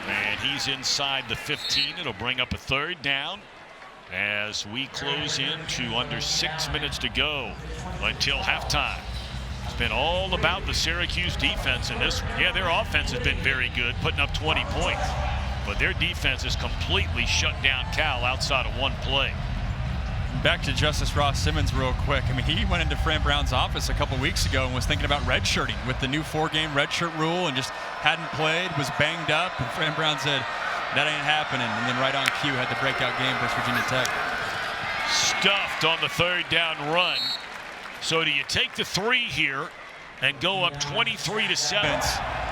[SPEAKER 1] and he's inside the 15. It'll bring up a third down as we close in to under 6 minutes to go until halftime. It's been all about the Syracuse defense in this one. Yeah, their offense has been very good, putting up 20 points. But their defense has completely shut down Cal outside of one play.
[SPEAKER 2] Back to Justice Ross Simmons real quick. I mean, he went into Fran Brown's office a couple weeks ago and was thinking about redshirting with the new 4-game redshirt rule and just hadn't played, was banged up. And Fran Brown said, that ain't happening. And then right on cue had the breakout game versus Virginia Tech.
[SPEAKER 1] Stuffed on the third down run. So do you take the 3 here and go up 23-7?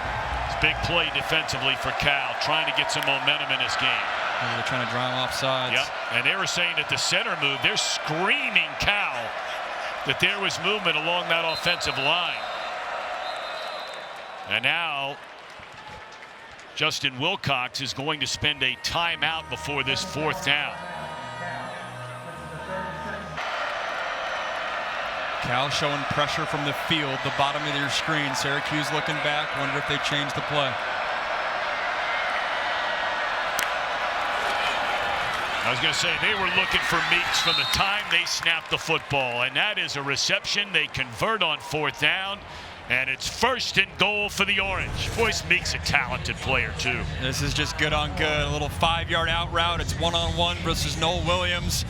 [SPEAKER 1] Big play defensively for Cal, trying to get some momentum in this game.
[SPEAKER 2] They're trying to drive off sides.
[SPEAKER 1] Yep, and they were saying that the center move, they're screaming Cal that there was movement along that offensive line. And now Justin Wilcox is going to spend a timeout before this 4th down.
[SPEAKER 2] Cal showing pressure from the field, the bottom of your screen. Syracuse looking back, wonder if they changed the play.
[SPEAKER 1] I was going to say, they were looking for Meeks from the time they snapped the football, and that is a reception. They convert on 4th down, and it's 1st and goal for the Orange. Boyce Meeks a talented player, too.
[SPEAKER 2] This is just good on good. A little 5-yard out route. It's one-on-one versus Noel Williams.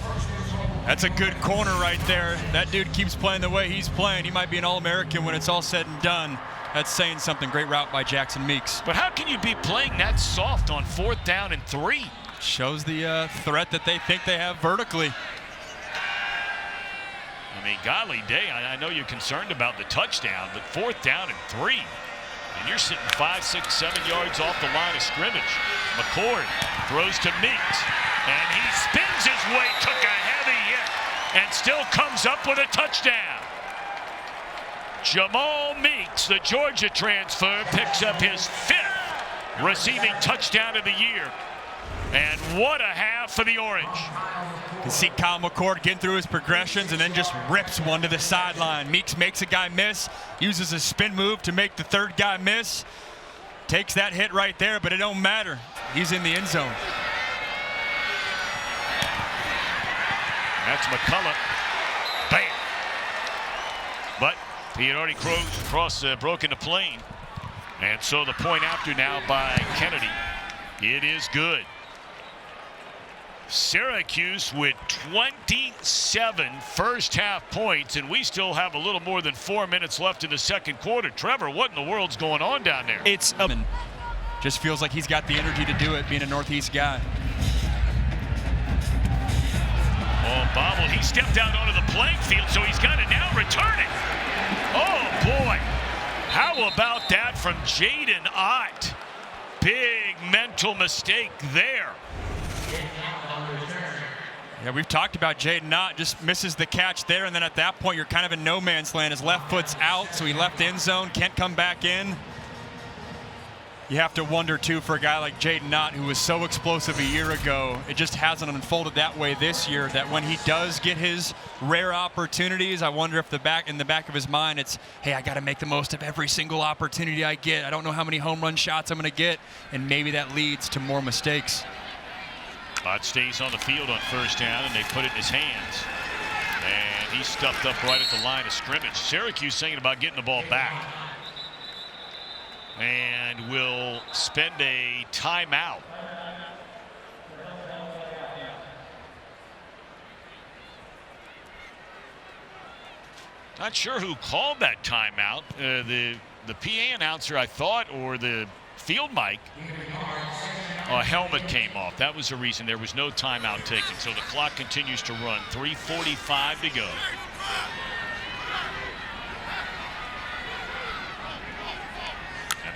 [SPEAKER 2] That's a good corner right there. That dude keeps playing the way he's playing. He might be an All-American when it's all said and done. That's saying something. Great route by Jackson Meeks.
[SPEAKER 1] But how can you be playing that soft on 4th down and 3?
[SPEAKER 2] Shows the threat that they think they have vertically.
[SPEAKER 1] I mean, golly day, I know you're concerned about the touchdown, but 4th down and 3. And you're sitting 5, 6, 7 yards off the line of scrimmage. McCord throws to Meeks, and he spins his way, took a heavy hit, and still comes up with a touchdown. Jamal Meeks, the Georgia transfer, picks up his 5th receiving touchdown of the year. And what a half for the Orange.
[SPEAKER 2] You can see Kyle McCord getting through his progressions and then just rips one to the sideline. Meeks makes a guy miss, uses a spin move to make the 3rd guy miss. Takes that hit right there, but it don't matter. He's in the end zone.
[SPEAKER 1] That's McCullough. Bam. But he had already broken the plane. And so the point after now by Kennedy. It is good. Syracuse with 27 first-half points, and we still have a little more than 4 minutes left in the second quarter. Trevor, what in the world's going on down there?
[SPEAKER 2] It's just feels like he's got the energy to do it, being a Northeast guy.
[SPEAKER 1] Oh, Bobble, he stepped out onto the playing field, so he's got to now return it. Oh, boy. How about that from Jaydn Ott? Big mental mistake there.
[SPEAKER 2] Yeah, we've talked about Jaydn Ott, just misses the catch there, and then at that point you're kind of in no man's land. His left foot's out, so he left the end zone, can't come back in. You have to wonder, too, for a guy like Jaydn, who was so explosive a year ago, it just hasn't unfolded that way this year, that when he does get his rare opportunities, I wonder if in the back of his mind, it's, hey, I got to make the most of every single opportunity I get. I don't know how many home run shots I'm going to get, and maybe that leads to more mistakes.
[SPEAKER 1] It stays on the field on first down, and they put it in his hands. And he's stuffed up right at the line of scrimmage. Syracuse thinking about getting the ball back. And will spend a timeout. Not sure who called that timeout. The PA announcer, I thought, or the field mic. A helmet came off. That was the reason there was no timeout taken. So the clock continues to run. 3:45 to go.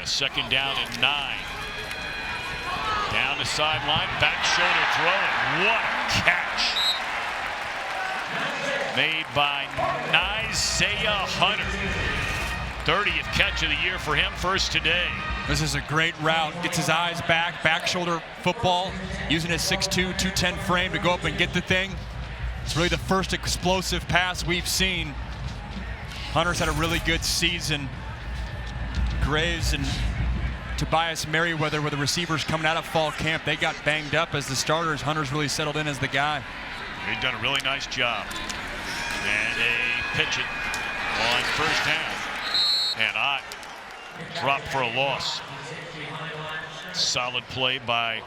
[SPEAKER 1] A second down and 9. Down the sideline, back shoulder throw. What a catch. Made by Isaiah Hunter. 30th catch of the year for him, first today.
[SPEAKER 2] This is a great route. Gets his eyes back shoulder football, using his 6'2", 210 frame to go up and get the thing. It's really the first explosive pass we've seen. Hunter's had a really good season. Graves and Tobias Merriweather were the receivers coming out of fall camp. They got banged up as the starters. Hunter's really settled in as the guy.
[SPEAKER 1] They've done a really nice job. And a pitch it on first down. And Ott dropped for a loss. Solid play by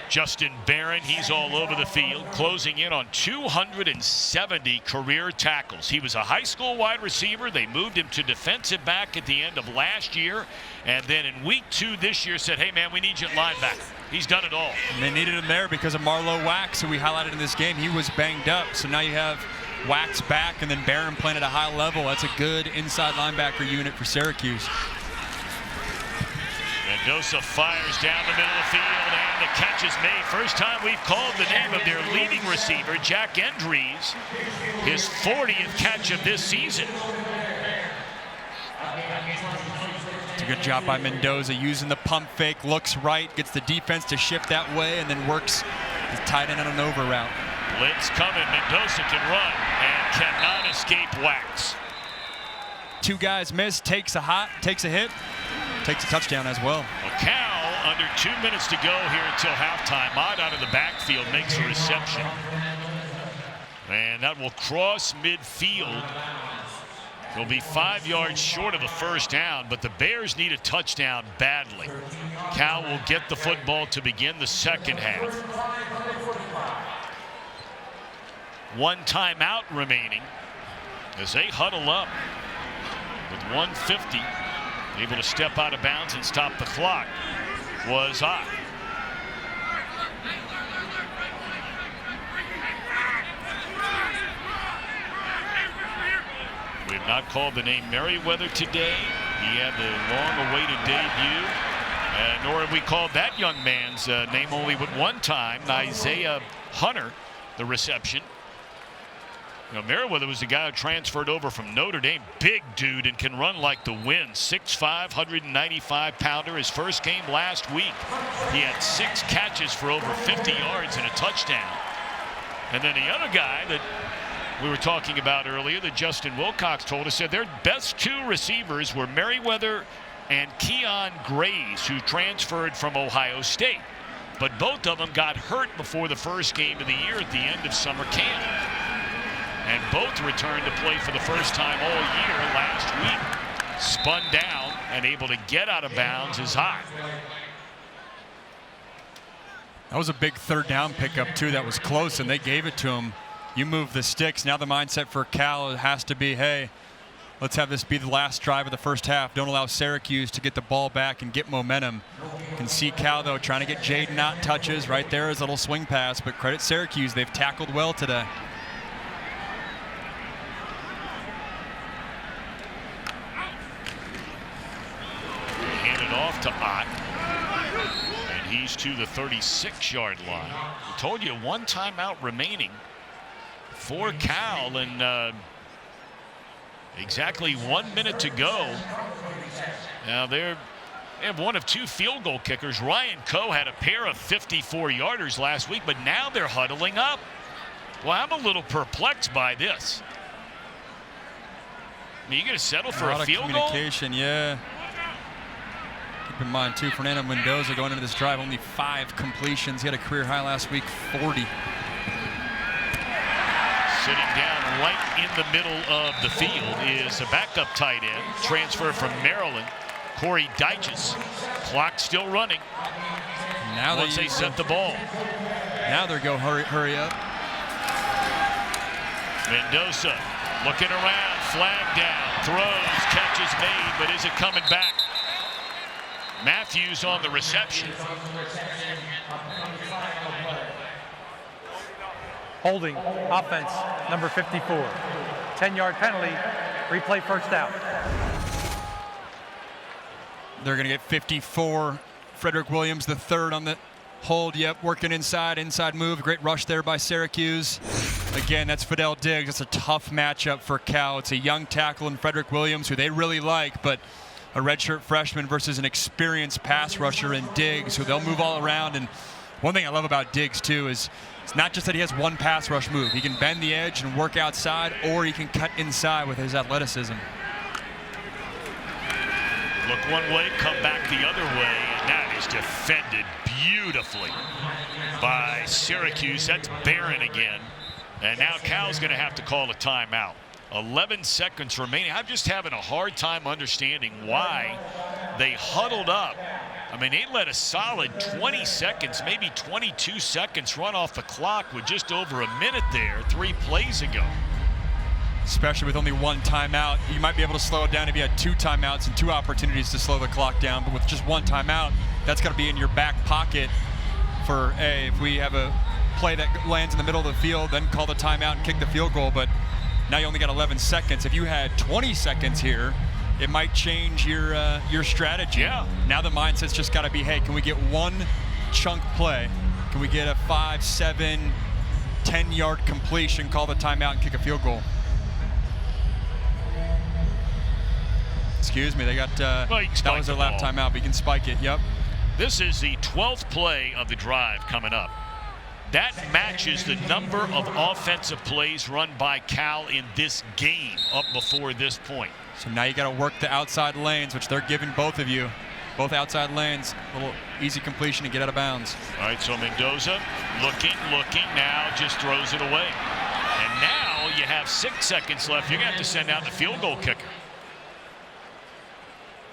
[SPEAKER 1] Justin Barron. He's all over the field, closing in on 270 career tackles. He was a high school wide receiver. They moved him to defensive back at the end of last year. And then in week 2 this year said, hey, man, we need you at linebacker. He's done it all.
[SPEAKER 2] And they needed him there because of Marlowe Wax, who we highlighted in this game. He was banged up. So now you have Wax back and then Barron playing at a high level. That's a good inside linebacker unit for Syracuse.
[SPEAKER 1] Mendoza fires down the middle of the field, and the catch is made. First time we've called the name of their leading receiver, Jack Endries, his 40th catch of this season.
[SPEAKER 2] It's a good job by Mendoza, using the pump fake, looks right, gets the defense to shift that way, and then works his tight end on an over route.
[SPEAKER 1] Blitz coming, Mendoza can run and cannot escape Wax.
[SPEAKER 2] 2 guys miss, takes a hit. Takes a touchdown as well.
[SPEAKER 1] Cal, under 2 minutes to go here until halftime. Ott out of the backfield makes a reception. And that will cross midfield. They'll be 5 yards short of the first down, but the Bears need a touchdown badly. Cal will get the football to begin the second half. 1 timeout remaining as they huddle up with 1:50. Able to step out of bounds and stop the clock was Ott. We have not called the name Merriweather today. He had the long-awaited debut. Nor have we called that young man's name only but one time, Isaiah Hunter, the reception. You know, Merriweather was the guy who transferred over from Notre Dame. Big dude and can run like the wind. 6'5", 195-pounder. His first game last week. He had 6 catches for over 50 yards and a touchdown. And then the other guy that we were talking about earlier, that Justin Wilcox told us, said their best 2 receivers were Merriweather and Keon Graves, who transferred from Ohio State. But both of them got hurt before the first game of the year at the end of summer camp. And both returned to play for the first time all year last week. Spun down and able to get out of bounds is Ott.
[SPEAKER 2] That was a big third down pickup, too. That was close, and they gave it to him. You move the sticks. Now the mindset for Cal has to be, hey, let's have this be the last drive of the first half. Don't allow Syracuse to get the ball back and get momentum. You can see Cal, though, trying to get Jaydn not touches. Right there is a little swing pass, but credit Syracuse. They've tackled well today.
[SPEAKER 1] Off to Ott, and he's to the 36-yard line. We told you 1 timeout remaining for Cal, and exactly 1 minute to go. Now they're They have one of two field goal kickers. Ryan Coe had a pair of 54-yarders last week, but now they're huddling up. Well, I'm a little perplexed by this. I mean, you're going to settle for a field goal?
[SPEAKER 2] Communication, yeah. Keep in mind, too, Fernando Mendoza going into this drive, only 5 completions. He had a career high last week, 40.
[SPEAKER 1] Sitting down right in the middle of the field is a backup tight end, transfer from Maryland, Corey Dyches. Clock still running.
[SPEAKER 2] Now
[SPEAKER 1] once they set the ball.
[SPEAKER 2] Now they're go hurry up.
[SPEAKER 1] Mendoza looking around, flag down, throws, catch is made, but is it coming back? Matthews on the reception.
[SPEAKER 3] Holding, offense, number 54. 10-yard penalty, replay first down.
[SPEAKER 2] They're going to get 54. Frederick Williams, the third on the hold. Yep, working inside move. Great rush there by Syracuse. Again, that's Fidel Diggs. That's a tough matchup for Cal. It's a young tackle in Frederick Williams, who they really like, but a redshirt freshman versus an experienced pass rusher in Diggs, who they'll move all around. And one thing I love about Diggs, too, is it's not just that he has one pass rush move. He can bend the edge and work outside, or he can cut inside with his athleticism.
[SPEAKER 1] Look one way, come back the other way, and that is defended beautifully by Syracuse. That's Barron again. And now Cal's going to have to call a timeout. 11 seconds remaining. I'm just having a hard time understanding why they huddled up. I mean, they let a solid 20 seconds, maybe 22 seconds run off the clock with just over a minute there 3 plays ago.
[SPEAKER 2] Especially with only one timeout. You might be able to slow it down if you had 2 timeouts and 2 opportunities to slow the clock down. But with just one timeout, that's got to be in your back pocket for, if we have a play that lands in the middle of the field, then call the timeout and kick the field goal. But now you only got 11 seconds. If you had 20 seconds here, it might change your strategy.
[SPEAKER 1] Yeah.
[SPEAKER 2] Now the mindset's just got to be, hey, can we get one chunk play? Can we get a 5, 7, 10-yard completion, call the timeout, and kick a field goal? Excuse me, they got, that was their last timeout, but you can spike it, yep.
[SPEAKER 1] This is the 12th play of the drive coming up. That matches the number of offensive plays run by Cal in this game up before this point.
[SPEAKER 2] So now you got to work the outside lanes, which they're giving both of you. Both outside lanes, a little easy completion to get out of bounds.
[SPEAKER 1] All right, so Mendoza looking, now just throws it away. And now you have 6 seconds left. You're going to have to send out the field goal kicker.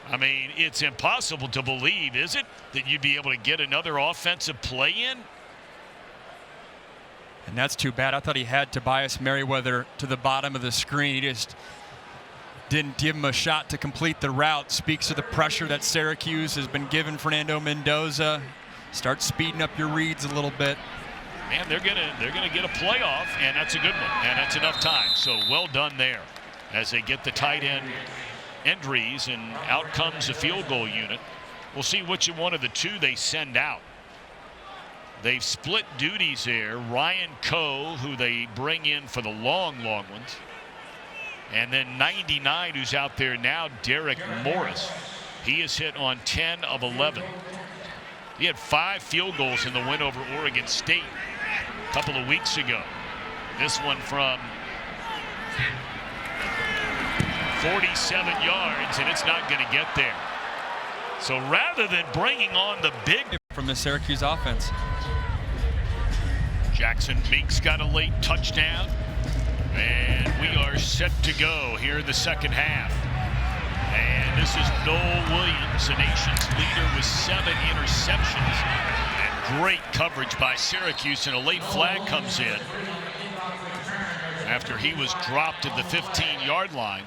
[SPEAKER 1] I mean, it's impossible to believe, is it, that you'd be able to get another offensive play in?
[SPEAKER 2] And that's too bad. I thought he had Tobias Merriweather to the bottom of the screen. He just didn't give him a shot to complete the route. Speaks to the pressure that Syracuse has been giving Fernando Mendoza. Start speeding up your reads a little bit.
[SPEAKER 1] Man, they're gonna get a playoff, and that's a good one, and that's enough time. So well done there as they get the tight end entries, and out comes the field goal unit. We'll see which one of the 2 they send out. They've split duties there. Ryan Coe, who they bring in for the long ones. And then 99, who's out there now, Derek Morris. He is hit on 10 of 11. He had 5 field goals in the win over Oregon State a couple of weeks ago. This one from 47 yards, and it's not going to get there. So rather than bringing on the big
[SPEAKER 2] from the Syracuse offense,
[SPEAKER 1] Jackson Meeks got a late touchdown, and we are set to go here in the second half. And this is Noel Williams, the nation's leader, with 7 interceptions, and great coverage by Syracuse, and a late flag comes in after he was dropped at the 15-yard line.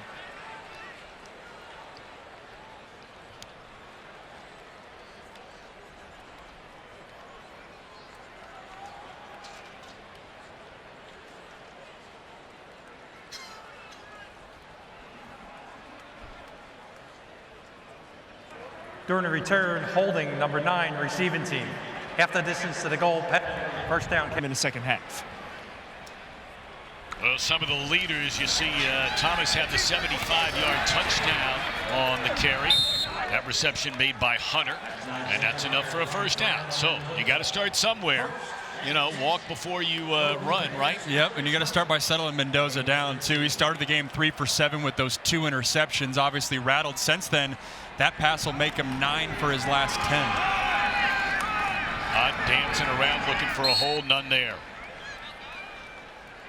[SPEAKER 3] During a return, holding number 9, receiving team. Half the distance to the goal, first down.
[SPEAKER 4] In the second half.
[SPEAKER 1] Well, some of the leaders, you see Thomas had the 75-yard touchdown on the carry. That reception made by Hunter, and that's enough for a first down. So you got to start somewhere. You know, walk before you run, right?
[SPEAKER 2] Yep, and you got to start by settling Mendoza down, too. He started the game 3 for 7 with those 2 interceptions, obviously rattled since then. That pass will make him 9 for his last 10.
[SPEAKER 1] Dancing around looking for a hole, none there.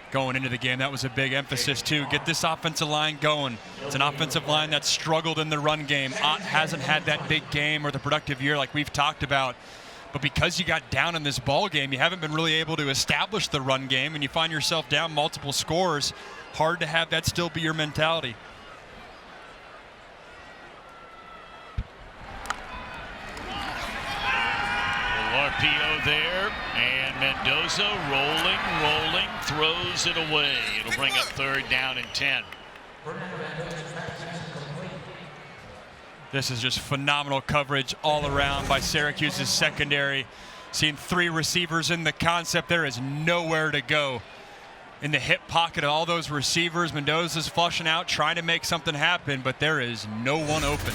[SPEAKER 2] Going into the game, that was a big emphasis, too. Get this offensive line going. It's an offensive line that's struggled in the run game. Ott hasn't had that big game or the productive year like we've talked about. But because you got down in this ball game, you haven't been really able to establish the run game, and you find yourself down multiple scores. Hard to have that still be your mentality.
[SPEAKER 1] RPO there, and Mendoza rolling, throws it away. It'll bring up 3rd down and 10.
[SPEAKER 2] This is just phenomenal coverage all around by Syracuse's secondary. Seeing 3 receivers in the concept, there is nowhere to go. In the hip pocket of all those receivers, Mendoza's flushing out, trying to make something happen, but there is no one open.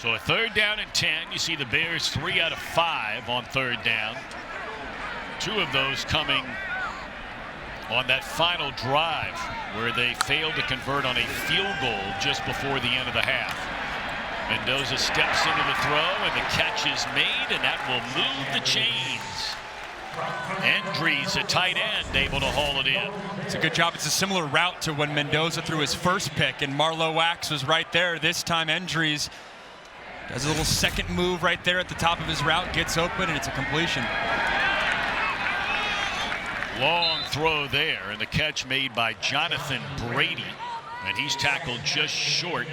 [SPEAKER 1] So a 3rd down and 10. You see the Bears 3 out of 5 on 3rd down. 2 of those coming on that final drive where they failed to convert on a field goal just before the end of the half. Mendoza steps into the throw, and the catch is made, and that will move the chains. Endries, a tight end, able to haul it in.
[SPEAKER 2] It's a good job. It's a similar route to when Mendoza threw his first pick, and Marlowe Wax was right there. This time Endries does a little second move right there at the top of his route, gets open, and it's a completion.
[SPEAKER 1] Long throw there, and the catch made by Jonathan Brady, and he's tackled just short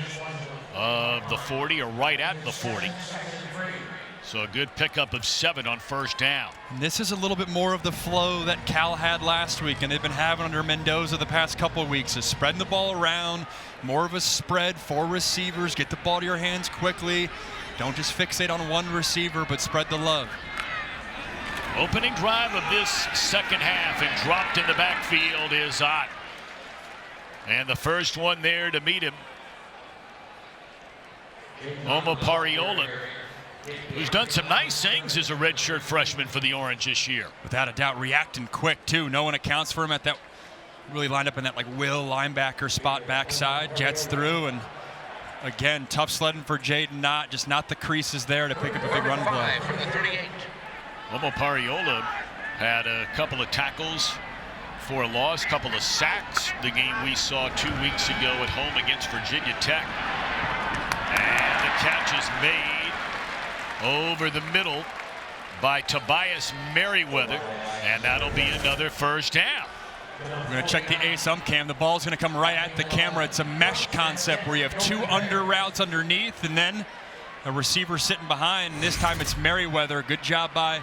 [SPEAKER 1] of the 40, or right at the 40. So a good pickup of 7 on 1st down.
[SPEAKER 2] And this is a little bit more of the flow that Cal had last week, and they've been having under Mendoza the past couple of weeks, is spreading the ball around, more of a spread, 4 receivers, get the ball to your hands quickly. Don't just fixate on one receiver, but spread the love.
[SPEAKER 1] Opening drive of this second half, and dropped in the backfield is Ott. And the first one there to meet him, Omopariola, who's done some nice things as a redshirt freshman for the Orange this year.
[SPEAKER 2] Without a doubt, reacting quick, too. No one accounts for him at that. Really lined up in that, like, will linebacker spot backside. Jets through, and again, tough sledding for Jaydn. Not the creases there to pick up a big run play.
[SPEAKER 1] Omopariola had a couple of tackles for a loss, couple of sacks. The game we saw 2 weeks ago at home against Virginia Tech. And the catch is made over the middle by Tobias Merriweather, and that'll be another 1st down.
[SPEAKER 2] We're going to check the ace cam. The ball's going to come right at the camera. It's a mesh concept where you have 2 under routes underneath and then a receiver sitting behind. And this time it's Merriweather. Good job by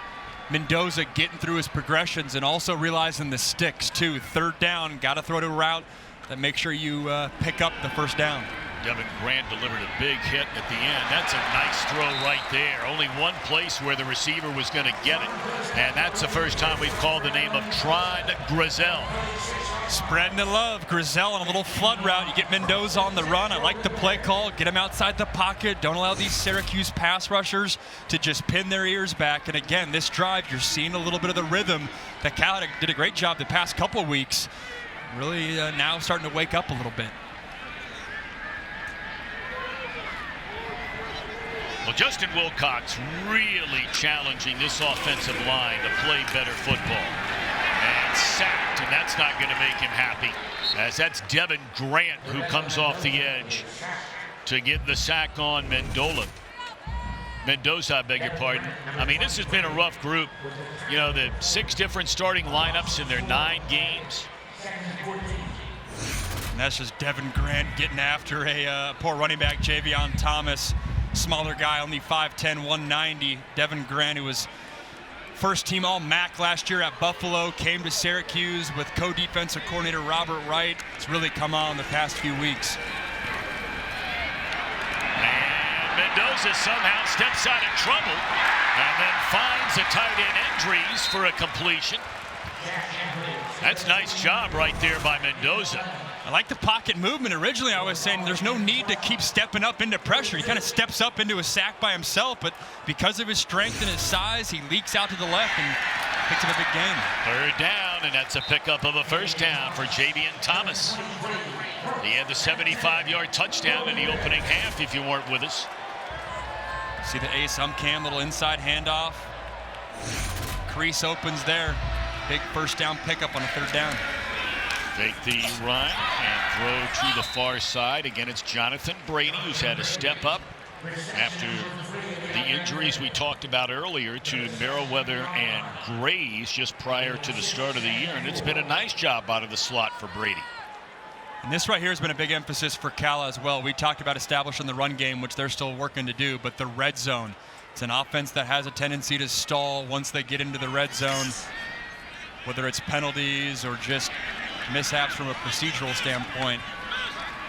[SPEAKER 2] Mendoza getting through his progressions and also realizing the sticks too. 3rd down, got to throw to a route that makes sure you pick up the 1st down.
[SPEAKER 1] Devin Grant delivered a big hit at the end. That's a nice throw right there. Only one place where the receiver was going to get it, and that's the first time we've called the name of Tron Grizel.
[SPEAKER 2] Spreading the love. Grizel on a little flood route. You get Mendoza on the run. I like the play call. Get him outside the pocket. Don't allow these Syracuse pass rushers to just pin their ears back. And again, this drive, you're seeing a little bit of the rhythm that Cal did a great job the past couple of weeks. Really now starting to wake up a little bit.
[SPEAKER 1] Well, Justin Wilcox really challenging this offensive line to play better football. And sacked, and that's not going to make him happy, as that's Devin Grant who comes off the edge to get the sack on Mendoza, I beg your pardon. I mean, this has been a rough group. You know, the 6 different starting lineups in their 9 games.
[SPEAKER 2] And that's just Devin Grant getting after a poor running back, Jaivian Thomas. Smaller guy, only 5'10", 190. Devin Grant, who was first-team All-MAC last year at Buffalo, came to Syracuse with co-defensive coordinator Robert Wright. It's really come on the past few weeks.
[SPEAKER 1] And Mendoza somehow steps out of trouble and then finds a tight end Endries for a completion. That's a nice job right there by Mendoza.
[SPEAKER 2] I like the pocket movement. Originally, I was saying there's no need to keep stepping up into pressure. He kind of steps up into a sack by himself, but because of his strength and his size, he leaks out to the left and picks up a big gain.
[SPEAKER 1] Third down, and that's a pickup of a first down for Jaivian Thomas. He had the 75-yard touchdown in the opening half, if you weren't with us.
[SPEAKER 2] See the ace cam, little inside handoff. Crease opens there. Big first down pickup on the third down.
[SPEAKER 1] Take the run and throw to the far side. Again, it's Jonathan Brady, who's had to step up after the injuries we talked about earlier to Merriweather and Grays just prior to the start of the year. And it's been a nice job out of the slot for Brady.
[SPEAKER 2] And this right here has been a big emphasis for Cal as well. We talked about establishing the run game, which they're still working to do, but the red zone. It's an offense that has a tendency to stall once they get into the red zone, whether it's penalties or just mishaps from a procedural standpoint.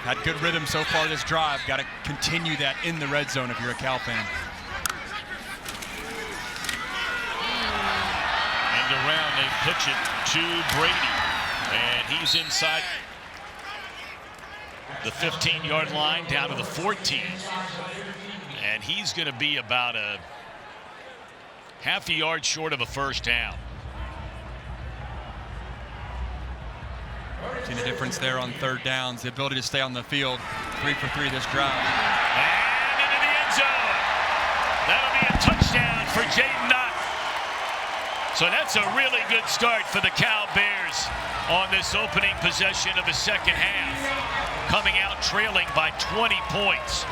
[SPEAKER 2] Had good rhythm so far this drive. Got to continue that in the red zone if you're a Cal fan.
[SPEAKER 1] And around, they pitch it to Brady. And he's inside the 15-yard line down to the 14. And he's going to be about a half a yard short of a first down.
[SPEAKER 2] Seeing the difference there on third downs, the ability to stay on the field. 3 for 3 this drive.
[SPEAKER 1] And into the end zone. That'll be a touchdown for Jaydn. So that's a really good start for the Cal Bears on this opening possession of the second half. Coming out trailing by 20 points.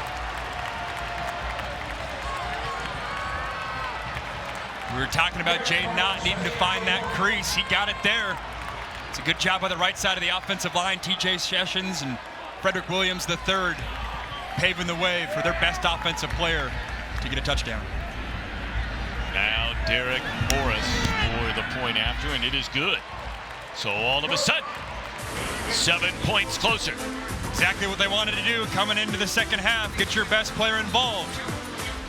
[SPEAKER 2] We were talking about Jaydn not needing to find that crease. He got it there. It's a good job by the right side of the offensive line. TJ Sessions and Frederick Williams III paving the way for their best offensive player to get a touchdown.
[SPEAKER 1] Now Derek Morris for the point after, and it is good. So all of a sudden, 7 points closer.
[SPEAKER 2] Exactly what they wanted to do coming into the second half. Get your best player involved.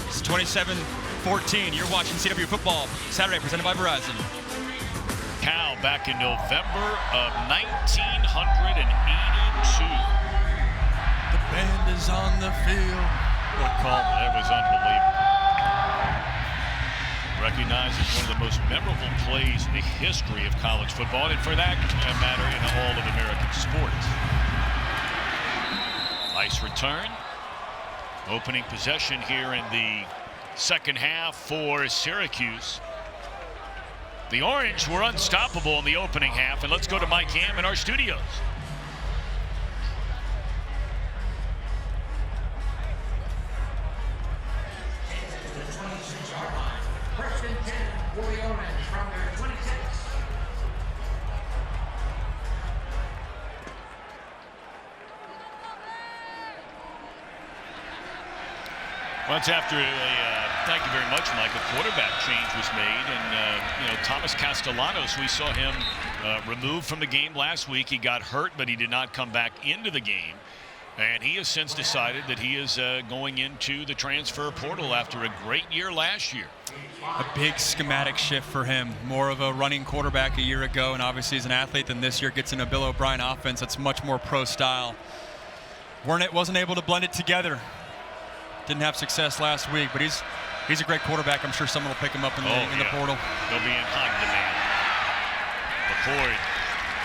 [SPEAKER 2] It's 27-14. You're watching CW Football Saturday, presented by Verizon.
[SPEAKER 1] Cal back in November of 1982.
[SPEAKER 2] The band is on the field.
[SPEAKER 1] What call? That was unbelievable. Recognized as one of the most memorable plays in the history of college football, and for that matter, in all of American sports. Nice return. Opening possession here in the second half for Syracuse. The Orange were unstoppable in the opening half, and let's go to Mike Ham in our studios. Once after thank you very much, Mike, a quarterback change was made, and Thomas Castellanos, we saw him removed from the game last week. He got hurt, but he did not come back into the game, and he has since decided that he is going into the transfer portal after a great year last year.
[SPEAKER 2] A big schematic shift for him. More of a running quarterback a year ago, and obviously as an athlete, than this year gets in a Bill O'Brien offense that's much more pro style. Wasn't able to blend it together. Didn't have success last week, but he's a great quarterback. I'm sure someone will pick him up in the portal.
[SPEAKER 1] He'll be in hot demand. McCord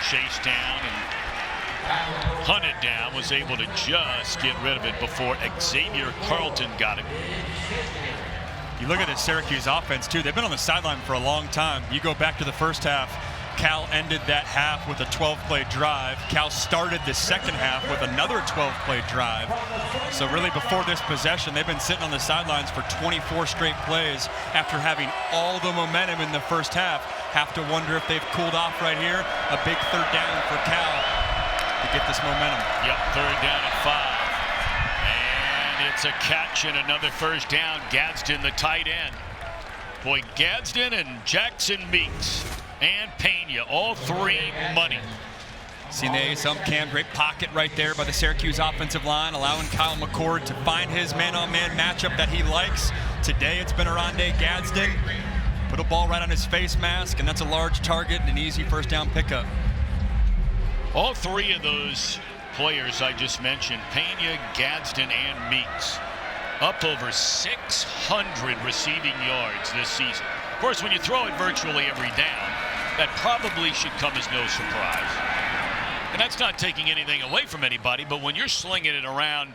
[SPEAKER 1] chased down and hunted down, was able to just get rid of it before Xavier Carlton got it.
[SPEAKER 2] You look at the Syracuse offense, too. They've been on the sideline for a long time. You go back to the first half. Cal ended that half with a 12-play drive. Cal started the second half with another 12-play drive. So really before this possession, they've been sitting on the sidelines for 24 straight plays after having all the momentum in the first half. Have to wonder if they've cooled off right here. A big third down for Cal to get this momentum.
[SPEAKER 1] Yep, third down at 5. And it's a catch and another first down. Gadsden, the tight end. Boy, Gadsden and Jackson Meeks and Pena, all three money.
[SPEAKER 2] Seeing the ace cam, great pocket right there by the Syracuse offensive line, allowing Kyle McCord to find his man-on-man matchup that he likes. Today it's been Oronde Gadsden. put a ball right on his face mask, and that's a large target and an easy first down pickup.
[SPEAKER 1] All three of those players I just mentioned, Pena, Gadsden, and Meeks, up over 600 receiving yards this season. Of course, when you throw it virtually every down, that probably should come as no surprise. And that's not taking anything away from anybody, but when you're slinging it around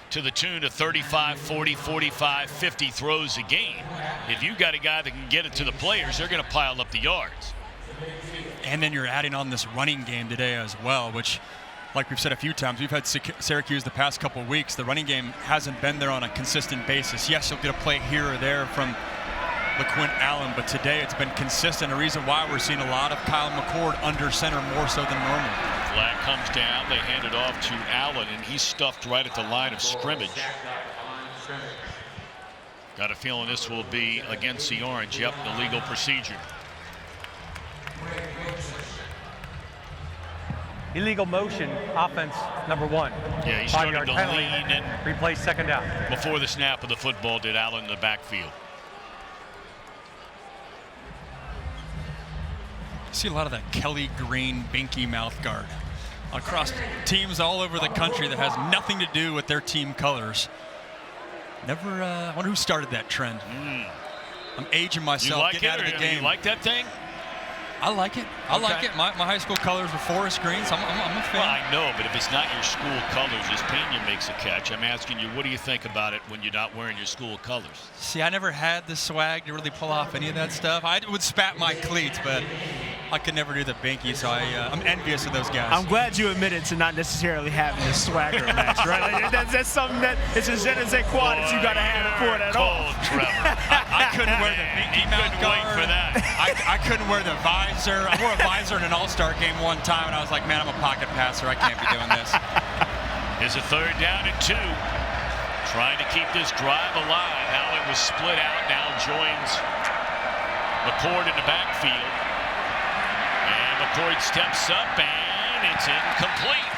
[SPEAKER 1] to the tune of 35, 40, 45, 50 throws a game, if you've got a guy that can get it to the players, they're going to pile up the yards.
[SPEAKER 2] And then you're adding on this running game today as well, which, like we've said a few times, we've had Syracuse the past couple of weeks. The running game hasn't been there on a consistent basis. Yes, you'll get a play here or there from LeQuint Allen, but today it's been consistent. A reason why we're seeing a lot of Kyle McCord under center more so than normal.
[SPEAKER 1] Flag comes down. They hand it off to Allen, and he's stuffed right at the line of scrimmage. Got a feeling this will be against the Orange. Yep, the legal procedure.
[SPEAKER 3] Illegal motion, offense number 1.
[SPEAKER 1] Yeah, he started to lean in.
[SPEAKER 3] Replay second down.
[SPEAKER 1] Before the snap of the football, did Allen in the backfield.
[SPEAKER 2] I see a lot of that Kelly Green binky mouth guard across teams all over the country that has nothing to do with their team colors. I wonder who started that trend. I'm aging myself,
[SPEAKER 1] you like
[SPEAKER 2] getting out of the game.
[SPEAKER 1] You like that thing?
[SPEAKER 2] I like it. I like it. My high school colors were forest green, so I'm a fan.
[SPEAKER 1] Well, I know, but if it's not your school colors, as Pena makes a catch, I'm asking you, what do you think about it when you're not wearing your school colors?
[SPEAKER 2] See, I never had the swag to really pull off any of that stuff. I would spat my cleats, but I could never do the binky, so I'm envious of those guys.
[SPEAKER 4] I'm glad you admitted to not necessarily having the swagger match, right? Like, that's something that it's a je ne sais quoi that you got to have for it at all.
[SPEAKER 1] Trevor.
[SPEAKER 2] I couldn't wear the binky mouth guard.
[SPEAKER 1] Wait for that.
[SPEAKER 2] I couldn't wear the visor. I wore a visor in an all-star game one time, and I was like, man, I'm a pocket passer. I can't be doing this.
[SPEAKER 1] Here's a 3rd down and 2. Trying to keep this drive alive. Allen was split out. Now joins McCord in the backfield. And McCord steps up, and it's incomplete.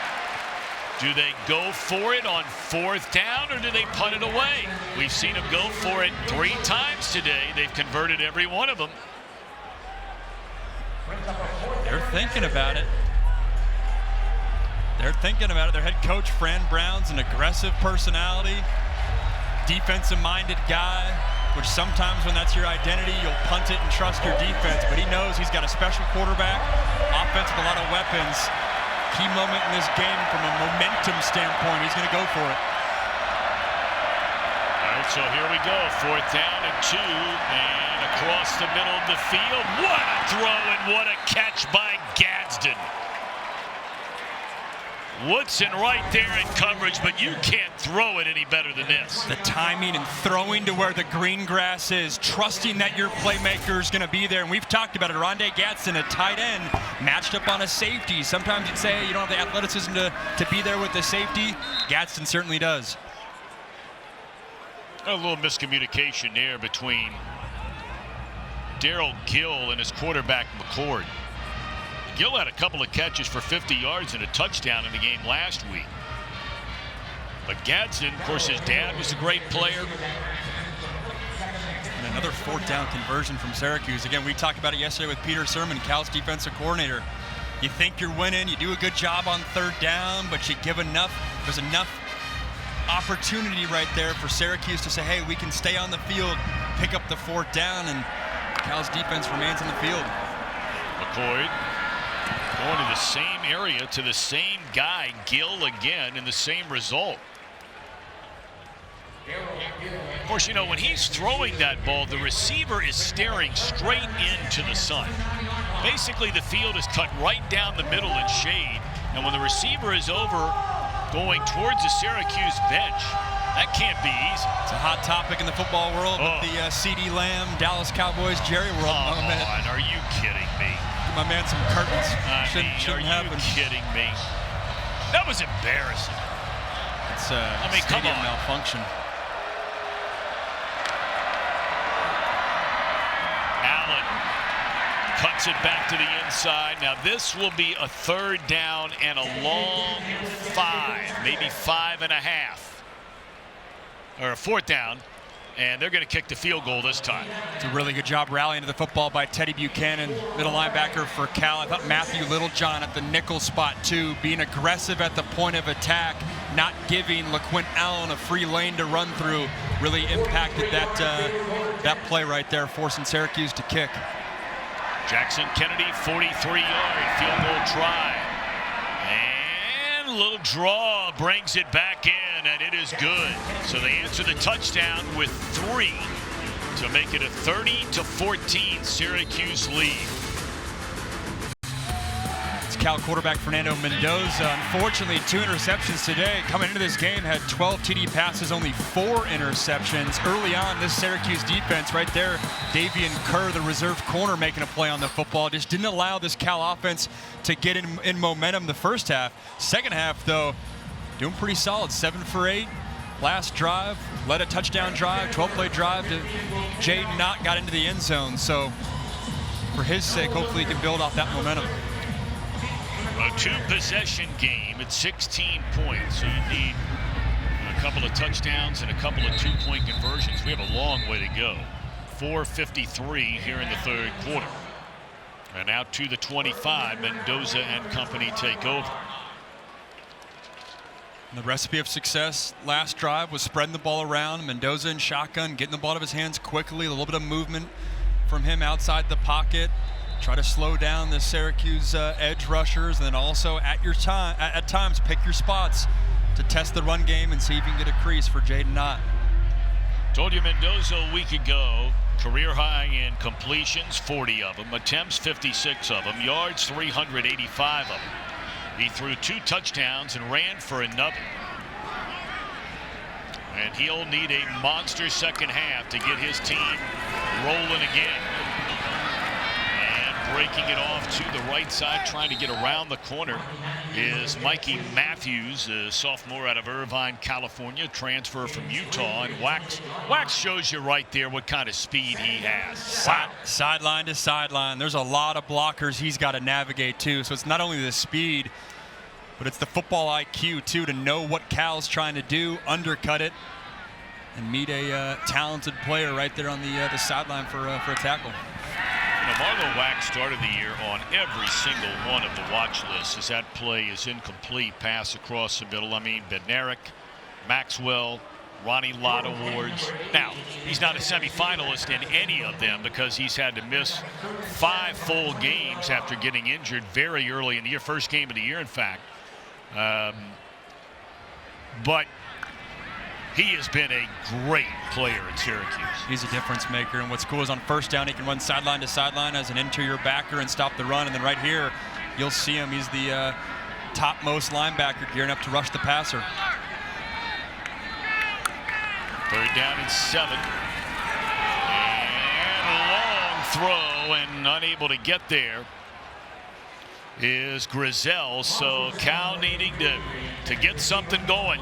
[SPEAKER 1] Do they go for it on 4th down, or do they punt it away? We've seen them go for it 3 times today. They've converted every one of them.
[SPEAKER 2] They're thinking about it. They're thinking about it. Their head coach, Fran Brown's an aggressive personality, defensive-minded guy, which sometimes when that's your identity, you'll punt it and trust your defense. But he knows he's got a special quarterback, offense with a lot of weapons. Key moment in this game from a momentum standpoint. He's going to go for it.
[SPEAKER 1] All right, so here we go. 4th down and 2, and across the middle of the field. What a throw and what a catch by Gadsden. Woodson right there in coverage, but you can't throw it any better than this.
[SPEAKER 2] The timing and throwing to where the green grass is, trusting that your playmaker is going to be there. And we've talked about it. Oronde Gadsden, a tight end, matched up on a safety. Sometimes you'd say you don't have the athleticism to be there with the safety. Gadsden certainly does.
[SPEAKER 1] A little miscommunication there between Darrell Gill and his quarterback McCord. Gill had a couple of catches for 50 yards and a touchdown in the game last week. But Gadsden, of course, his dad was a great player.
[SPEAKER 2] And another 4th down conversion from Syracuse. Again, we talked about it yesterday with Peter Sermon, Cal's defensive coordinator. You think you're winning, you do a good job on 3rd down, but you give enough, there's enough opportunity right there for Syracuse to say, hey, we can stay on the field, pick up the 4th down, and Cal's defense remains on the field.
[SPEAKER 1] McCord going to the same area to the same guy, Gill again, and the same result. Of course, you know, when he's throwing that ball, the receiver is staring straight into the sun. Basically, the field is cut right down the middle in shade, and when the receiver is over going towards the Syracuse bench, that can't be easy.
[SPEAKER 2] It's a hot topic in the football world with the C.D. Lamb, Dallas Cowboys, Jerry world moment.
[SPEAKER 1] Come on, are you kidding me?
[SPEAKER 2] Give my man some curtains. Shouldn't
[SPEAKER 1] are you
[SPEAKER 2] happen.
[SPEAKER 1] kidding me? That was embarrassing.
[SPEAKER 2] It's stadium malfunction.
[SPEAKER 1] Allen cuts it back to the inside. Now this will be a 3rd down and a long 5, maybe 5.5. Or a 4th down and they're going to kick the field goal this time.
[SPEAKER 2] It's a really good job rallying to the football by Teddy Buchanan, middle linebacker for Cal. I thought Matthew Littlejohn at the nickel spot too, being aggressive at the point of attack, not giving LeQuint Allen a free lane to run through, really impacted that play right there, forcing Syracuse to kick.
[SPEAKER 1] Jackson Kennedy, 43-yard field goal try. And a little draw brings it back in, and it is good. So they answer the touchdown with 3 to make it a 30-14 Syracuse lead.
[SPEAKER 2] It's Cal quarterback Fernando Mendoza. Unfortunately, 2 interceptions today. Coming into this game, had 12 TD passes, only 4 interceptions. Early on, this Syracuse defense right there, Jaivian Kerr, the reserve corner, making a play on the football, just didn't allow this Cal offense to get in momentum the first half. Second half, though, doing pretty solid, 7 for 8. Last drive, led a touchdown drive, 12-play drive to Jaydn, not got into the end zone. So for his sake, hopefully he can build off that momentum.
[SPEAKER 1] A 2-possession game at 16 points. So you need a couple of touchdowns and a couple of 2-point conversions. We have a long way to go. 4:53 here in the third quarter. And out to the 25, Mendoza and company take over.
[SPEAKER 2] And the recipe of success last drive was spreading the ball around. Mendoza in shotgun, getting the ball out of his hands quickly, a little bit of movement from him outside the pocket. Try to slow down the Syracuse edge rushers, and then also at times pick your spots to test the run game and see if you can get a crease for Jaydn Knott.
[SPEAKER 1] Told you Mendoza a week ago, career high in completions, 40 of them, attempts 56 of them, yards 385 of them. He threw 2 touchdowns and ran for another. And he'll need a monster second half to get his team rolling again. Breaking it off to the right side, trying to get around the corner, is Mikey Matthews, a sophomore out of Irvine, California, transfer from Utah. And Wax shows you right there what kind of speed he has. Wow.
[SPEAKER 2] Sideline to sideline. There's a lot of blockers he's got to navigate too. So it's not only the speed, but it's the football IQ too, to know what Cal's trying to do, undercut it, and meet a talented player right there on the sideline for a tackle.
[SPEAKER 1] Marlo Wax started the year on every single one of the watch lists as that play is incomplete, pass across the middle. I mean, Bednarik, Maxwell, Ronnie Lott awards. Now, he's not a semifinalist in any of them because he's had to miss 5 full games after getting injured very early in the year, first game of the year, in fact. But he has been a great player at Syracuse.
[SPEAKER 2] He's a difference maker, and what's cool is on first down he can run sideline to sideline as an interior backer and stop the run. And then right here you'll see him, he's the topmost linebacker gearing up to rush the passer.
[SPEAKER 1] Third down and 7. And a long throw, and unable to get there is Grizel. So Cal needing to get something going.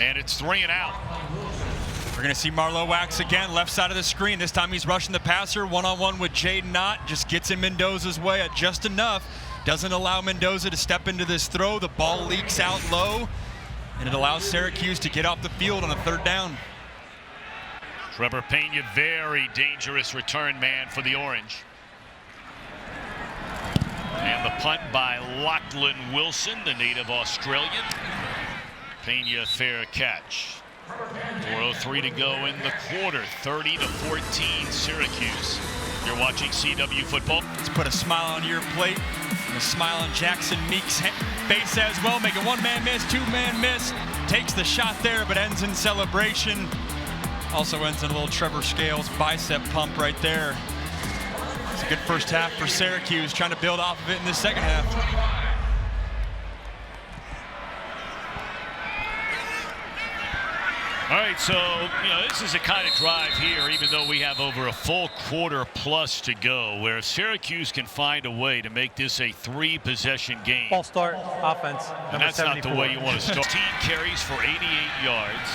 [SPEAKER 1] And it's 3 and out.
[SPEAKER 2] We're going to see Marlo Wax again, left side of the screen. This time he's rushing the passer, one-on-one with Jaydn Knott. Just gets in Mendoza's way at just enough. Doesn't allow Mendoza to step into this throw. The ball leaks out low, and it allows Syracuse to get off the field on a third down.
[SPEAKER 1] Trebor Pena, very dangerous return man for the Orange. And the punt by Lachlan Wilson, the native Australian. Pena, fair catch. 4:03 to go in the quarter. 30-14 Syracuse. You're watching CW football.
[SPEAKER 2] Let's put a smile on your plate and a smile on Jackson Meeks' face as well. Make a 1-man miss, 2-man miss. Takes the shot there, but ends in celebration. Also ends in a little Trevor Scales bicep pump right there. It's a good first half for Syracuse, trying to build off of it in the second half.
[SPEAKER 1] All right, so, this is a kind of drive here, even though we have over a full quarter plus to go, where Syracuse can find a way to make this a 3-possession game.
[SPEAKER 3] Ball start, offense,
[SPEAKER 1] and that's 74. Not the way you want to start. 15 carries for 88 yards.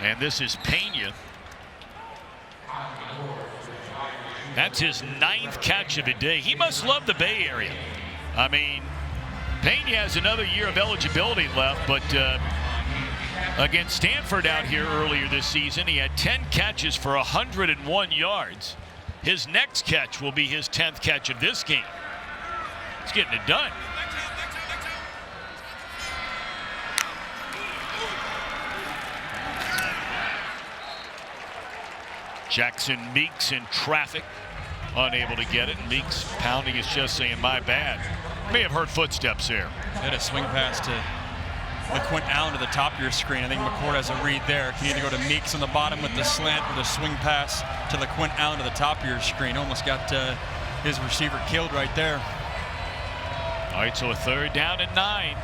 [SPEAKER 1] And this is Pena. That's his 9th catch of the day. He must love the Bay Area. I mean, Pena has another year of eligibility left, but Against Stanford out here earlier this season, he had 10 catches for 101 yards. His next catch will be his 10th catch of this game. He's getting it done. Jackson Meeks in traffic, unable to get it. Meeks pounding his chest saying, my bad. May have heard footsteps there.
[SPEAKER 2] Had a swing pass to LeQuint Allen to the top of your screen. I think McCord has a read there. Can either go to Meeks on the bottom with the slant or the swing pass to LeQuint Allen to the top of your screen. Almost got his receiver killed right there.
[SPEAKER 1] All right, so a 3rd down and 9.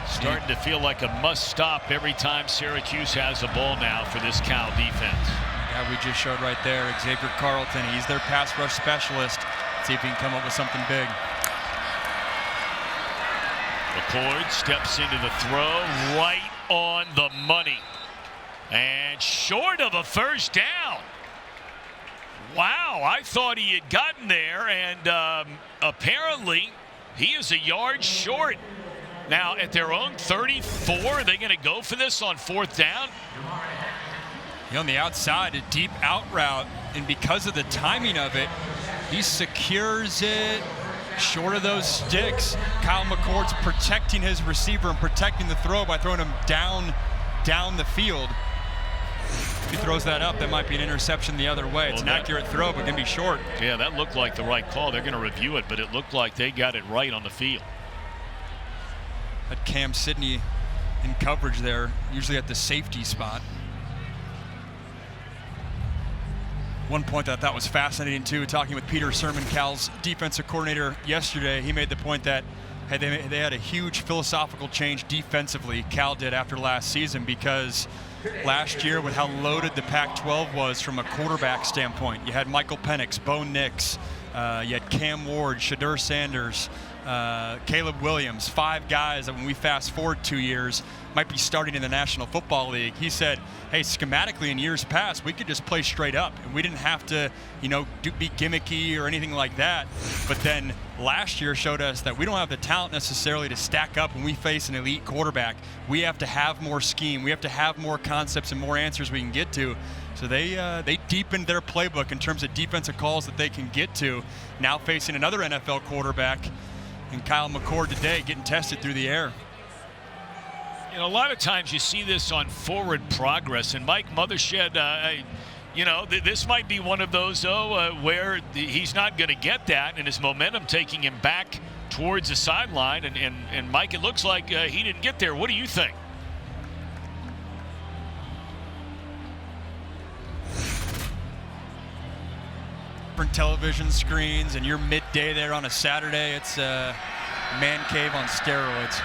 [SPEAKER 1] Starting to feel like a must-stop every time Syracuse has a ball now for this Cal defense.
[SPEAKER 2] Yeah, we just showed right there, Xavier Carlton. He's their pass rush specialist. See if he can come up with something big.
[SPEAKER 1] McCord steps into the throw, right on the money. And short of a 1st down. Wow, I thought he had gotten there, and apparently he is a yard short. Now, at their own 34, are they going to go for this on 4th down?
[SPEAKER 2] On the outside, a deep out route, and because of the timing of it, he secures it short of those sticks. Kyle McCord's protecting his receiver and protecting the throw by throwing him down the field. If he throws that up, that might be an interception the other way. It's an accurate throw, but going to be short.
[SPEAKER 1] Yeah, that looked like the right call. They're going to review it, but it looked like they got it right on the field.
[SPEAKER 2] Had Cam Sidney in coverage there, usually at the safety spot. One point that I thought was fascinating too, talking with Peter Sermon, Cal's defensive coordinator yesterday, he made the point that they had a huge philosophical change defensively, Cal did, after last season, because last year with how loaded the Pac-12 was from a quarterback standpoint, you had Michael Penix, Bo Nix, you had Cam Ward, Shadur Sanders, Caleb Williams, 5 guys that when we fast forward 2 years might be starting in the National Football League. He said, hey, schematically in years past, we could just play straight up and we didn't have to, be gimmicky or anything like that. But then last year showed us that we don't have the talent necessarily to stack up when we face an elite quarterback. We have to have more scheme. We have to have more concepts and more answers we can get to. So they deepened their playbook in terms of defensive calls that they can get to. Now facing another NFL quarterback, and Kyle McCord today getting tested through the air.
[SPEAKER 1] A lot of times you see this on Forward Progress, and Mike Mothershed, this might be one of those, where he's not going to get that, and his momentum taking him back towards the sideline. And Mike, it looks like he didn't get there. What do you think?
[SPEAKER 2] Different television screens, and you're midday there on a Saturday. It's a man cave on steroids.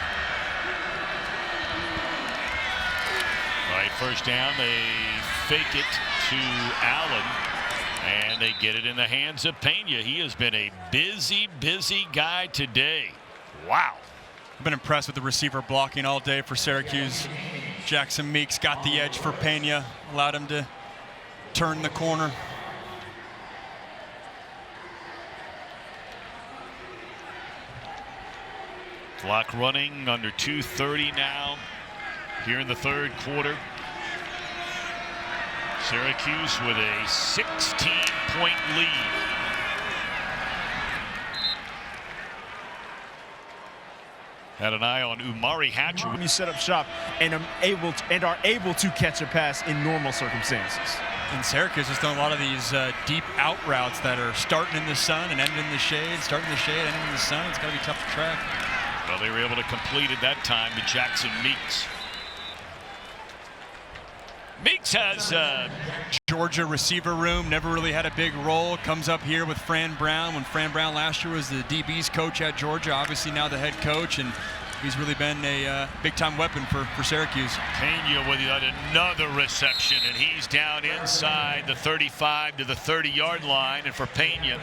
[SPEAKER 1] Right, 1st down, they fake it to Allen, and they get it in the hands of Pena. He has been a busy guy today. Wow.
[SPEAKER 2] I've been impressed with the receiver blocking all day for Syracuse. Jackson Meeks got the edge for Pena, allowed him to turn the corner.
[SPEAKER 1] Clock running, under 2:30 now here in the 3rd quarter. Syracuse with a 16-point lead. Had an eye on Umari Hatcher.
[SPEAKER 4] When you set up shop and are able to catch a pass in normal circumstances.
[SPEAKER 2] And Syracuse has done a lot of these deep out routes that are starting in the sun and ending in the shade, starting in the shade, ending in the sun. It's got to be tough to track.
[SPEAKER 1] Well, they were able to complete it that time to Jackson Meeks. Meeks has
[SPEAKER 2] Georgia receiver room, never really had a big role. Comes up here with Fran Brown when Fran Brown last year was the DB's coach at Georgia, obviously now the head coach, and he's really been a big-time weapon for Syracuse.
[SPEAKER 1] Pena with another reception, and he's down inside the 35 to the 30-yard line, and for Pena,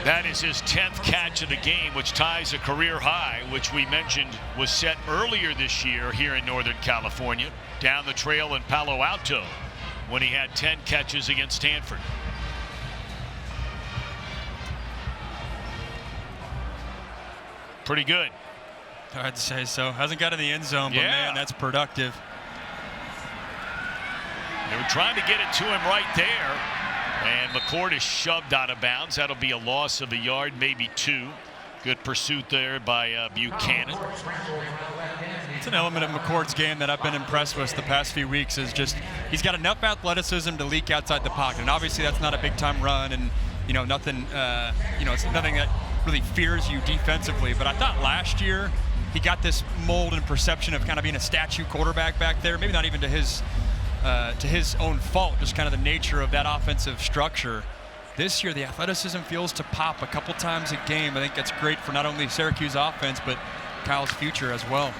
[SPEAKER 1] that is his 10th catch of the game, which ties a career high, which we mentioned was set earlier this year here in Northern California, down the trail in Palo Alto, when he had 10 catches against Stanford. Pretty good.
[SPEAKER 2] I'd say so. Hasn't got in the end zone, but man, that's productive.
[SPEAKER 1] They were trying to get it to him right there, and McCord is shoved out of bounds. That'll be a loss of a yard, maybe 2. Good pursuit there by Buchanan.
[SPEAKER 2] It's an element of McCord's game that I've been impressed with the past few weeks. Is just he's got enough athleticism to leak outside the pocket, and obviously that's not a big-time run, and nothing. It's nothing that really fears you defensively. But I thought last year he got this mold and perception of kind of being a statue quarterback back there. Maybe not even to his own fault, just kind of the nature of that offensive structure. This year, the athleticism feels to pop a couple times a game. I think that's great for not only Syracuse offense, but Kyle's future as well.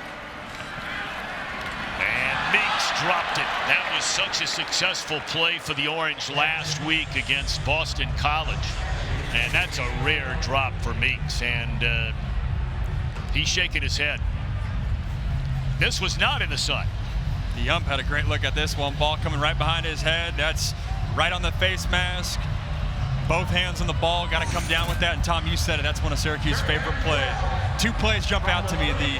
[SPEAKER 1] And Meeks dropped it. That was such a successful play for the Orange last week against Boston College. And that's a rare drop for Meeks. And he's shaking his head. This was not in the sun.
[SPEAKER 2] The ump had a great look at this one. Ball coming right behind his head. That's right on the face mask. Both hands on the ball. Got to come down with that. And Tom, you said it. That's one of Syracuse's favorite plays. 2 plays jump out to me. The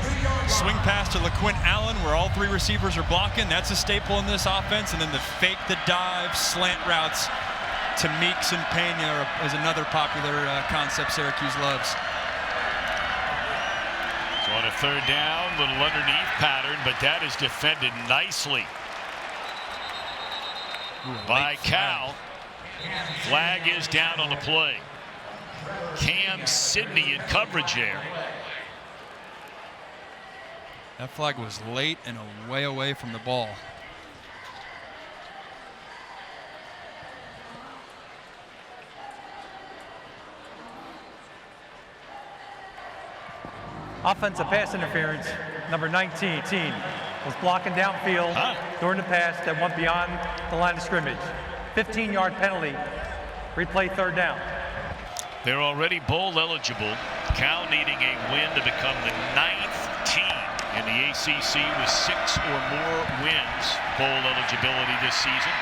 [SPEAKER 2] swing pass to LeQuint Allen, where all 3 receivers are blocking. That's a staple in this offense. And then the fake, the dive, slant routes to Meeks and Pena is another popular concept Syracuse loves.
[SPEAKER 1] So on a 3rd down, little underneath pattern, but that is defended nicely by Cal. Flag is down on the play. Cam Sidney in coverage there.
[SPEAKER 2] That flag was late and way away from the ball.
[SPEAKER 3] Offensive pass interference, number 19 was blocking downfield during the pass that went beyond the line of scrimmage. 15-yard penalty. Replay 3rd down.
[SPEAKER 1] They're already bowl eligible. Cal needing a win to become the 9th team in the ACC with 6 or more wins. Bowl eligibility this season.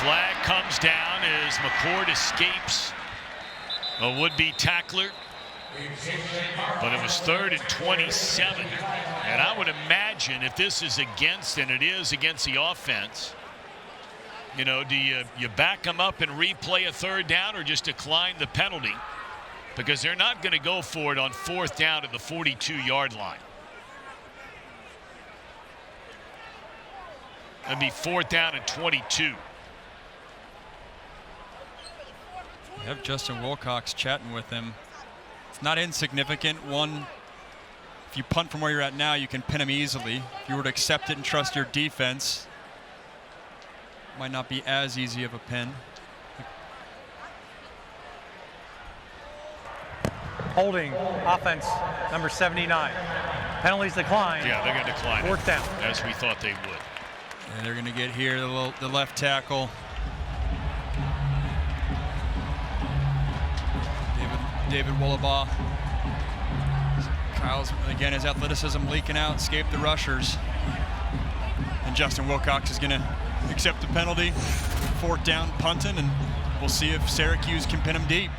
[SPEAKER 1] Flag comes down as McCord escapes a would-be tackler. But it was 3rd and 27. And I would imagine if this is against, and it is against the offense, do you back them up and replay a 3rd down or just decline the penalty? Because they're not going to go for it on 4th down at the 42-yard line. It'd be 4th down and 22.
[SPEAKER 2] You have Justin Wilcox chatting with him. It's not insignificant. One, if you punt from where you're at now, you can pin him easily. If you were to accept it and trust your defense, might not be as easy of a pin.
[SPEAKER 3] Holding offense, number 79. Penalties declined.
[SPEAKER 1] Yeah, they're going to decline.
[SPEAKER 3] 4th down.
[SPEAKER 1] As we thought they would.
[SPEAKER 2] And they're going to get here, the left tackle. David Wollabaugh. Kyle's, again, his athleticism leaking out, escaped the rushers. And Justin Wilcox is going to accept the penalty. 4th down, punting, and we'll see if Syracuse can pin him deep.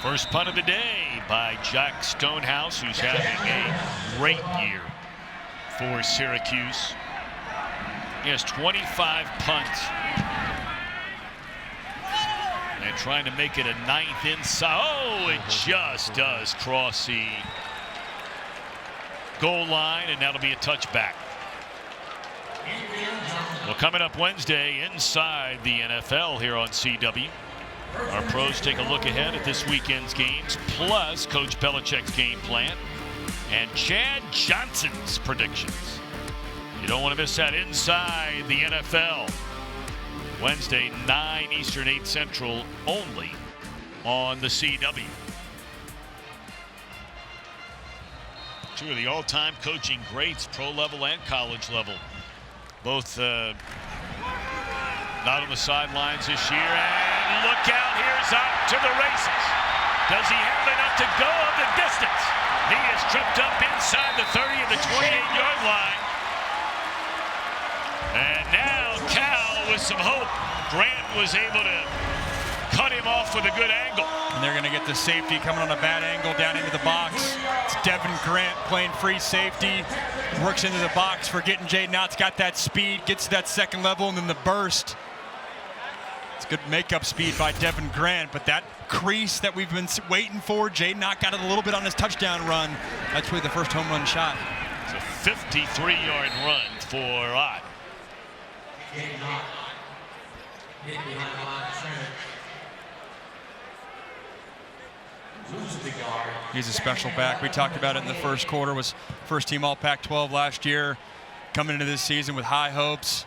[SPEAKER 1] First punt of the day by Jack Stonehouse, who's having a great year for Syracuse. He has 25 punts. And trying to make it a 9th inside. Oh, it just does cross the goal line, and that'll be a touchback. Well, coming up Wednesday inside the NFL here on CW. Our pros take a look ahead at this weekend's games, plus Coach Belichick's game plan and Chad Johnson's predictions. You don't want to miss that inside the NFL. Wednesday, 9 Eastern, 8 Central, only on the CW. 2 of the all-time coaching greats, pro level and college level. Both not on the sidelines this year. And look out, here's up to the races. Does he have enough to go of the distance? He is tripped up inside the 30 of the 28-yard line. And now Cal with some hope. Grant was able to cut him off with a good angle.
[SPEAKER 2] And they're going to get the safety coming on a bad angle down into the box. It's Devin Grant playing free safety. Works into the box, forgetting Jaydn Out's got that speed, gets to that second level, and then the burst. It's good makeup speed by Devin Grant, but that crease that we've been waiting for, Jaydn Out got it a little bit on his touchdown run. That's really the first home run shot.
[SPEAKER 1] It's a 53-yard run for Ott.
[SPEAKER 2] He's a special back. We talked about it in the first quarter. Was first team All Pac-12 last year. Coming into this season with high hopes.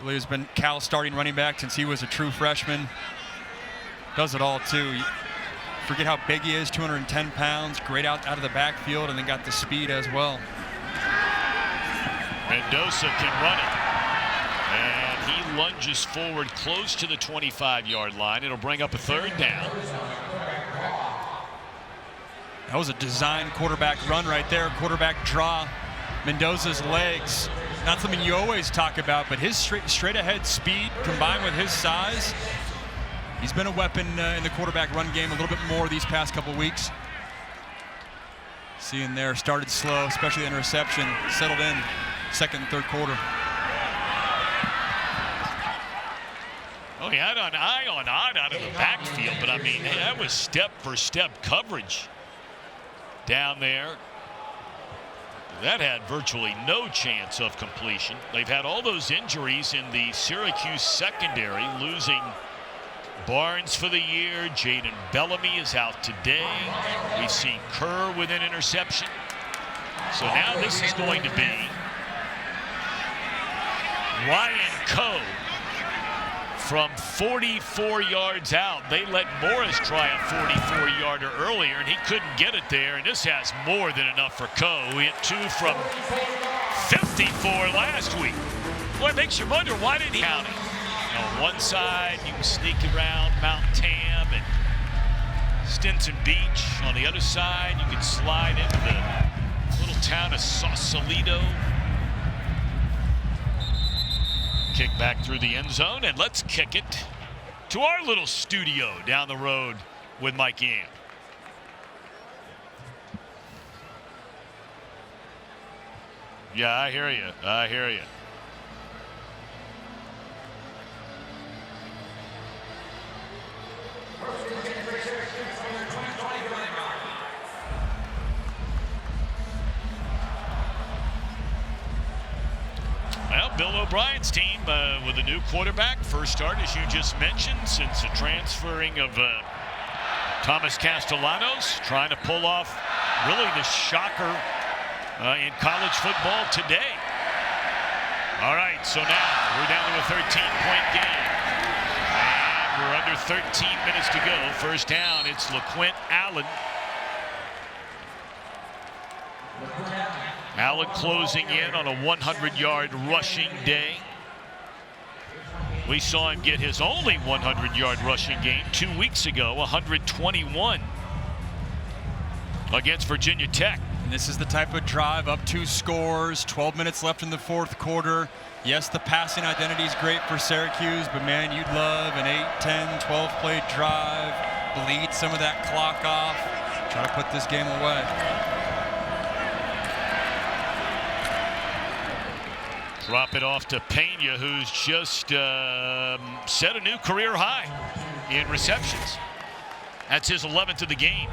[SPEAKER 2] Really has been Cal's starting running back since he was a true freshman. Does it all too. Forget how big he is, 210 pounds. Great out of the backfield, and then got the speed as well.
[SPEAKER 1] Mendoza can run it. And he lunges forward close to the 25-yard line. It'll bring up a third down.
[SPEAKER 2] That was a design quarterback run right there, quarterback draw. Mendoza's legs, not something you always talk about, but his straight ahead speed combined with his size, he's been a weapon in the quarterback run game a little bit more these past couple weeks. Seeing there, started slow, especially the interception, settled in second and third quarter.
[SPEAKER 1] Oh, he had an eye on Ott out of the backfield, but I mean, that was step-for-step coverage down there. That had virtually no chance of completion. They've had all those injuries in the Syracuse secondary, losing Barnes for the year. Jaden Bellamy is out today. We see Kerr with an interception. So now this is going to be Ryan Coe from 44 yards out. They let Morris try a 44-yarder earlier, and he couldn't get it there. And this has more than enough for Coe. He hit 2 from 54 last week. Boy, it makes you wonder, why didn't he count it? On one side, you can sneak around Mount Tam and Stinson Beach. On the other side, you can slide into the little town of Sausalito. Kick back through the end zone, and let's kick it to our little studio down the road with Mike Yam. Yeah, I hear you. I hear you. Well, Bill O'Brien's team with a new quarterback. First start, as you just mentioned, since the transferring of Thomas Castellanos, trying to pull off really the shocker in college football today. All right, so now we're down to a 13-point game. And we're under 13 minutes to go. First down, it's LeQuint Allen. Allen closing in on a 100-yard rushing day. We saw him get his only 100-yard rushing game 2 weeks ago, 121 against Virginia Tech.
[SPEAKER 2] And this is the type of drive, up 2 scores, 12 minutes left in the fourth quarter. Yes, the passing identity is great for Syracuse, but man, you'd love an 8, 10, 12-play drive, bleed some of that clock off, try to put this game away.
[SPEAKER 1] Drop it off to Pena, who's just set a new career high in receptions. That's his 11th of the game.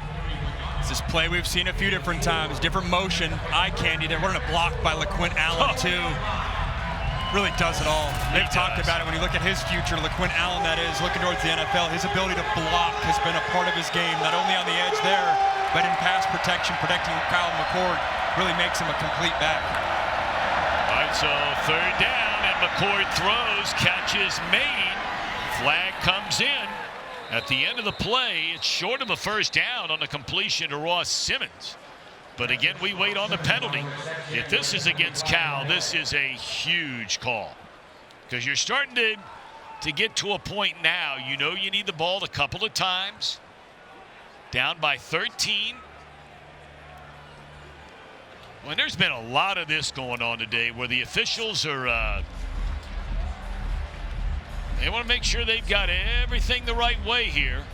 [SPEAKER 2] It's this play we've seen a few different times, different motion, eye candy. They're running a block by LeQuint Allen, too. Really does it all. They've talked about it when you look at his future, LeQuint Allen, that is, looking towards the NFL. His ability to block has been a part of his game, not only on the edge there, but in pass protection, protecting Kyle McCord. Really makes him a complete back.
[SPEAKER 1] So third down, and McCord throws, catches made. Flag comes in. At the end of the play, it's short of a first down on the completion to Ross Simmons. But again, we wait on the penalty. If this is against Cal, this is a huge call. Because you're starting to get to a point now, you know you need the ball a couple of times. Down by 13. Well, there's been a lot of this going on today where the officials are They want to make sure they've got everything the right way here.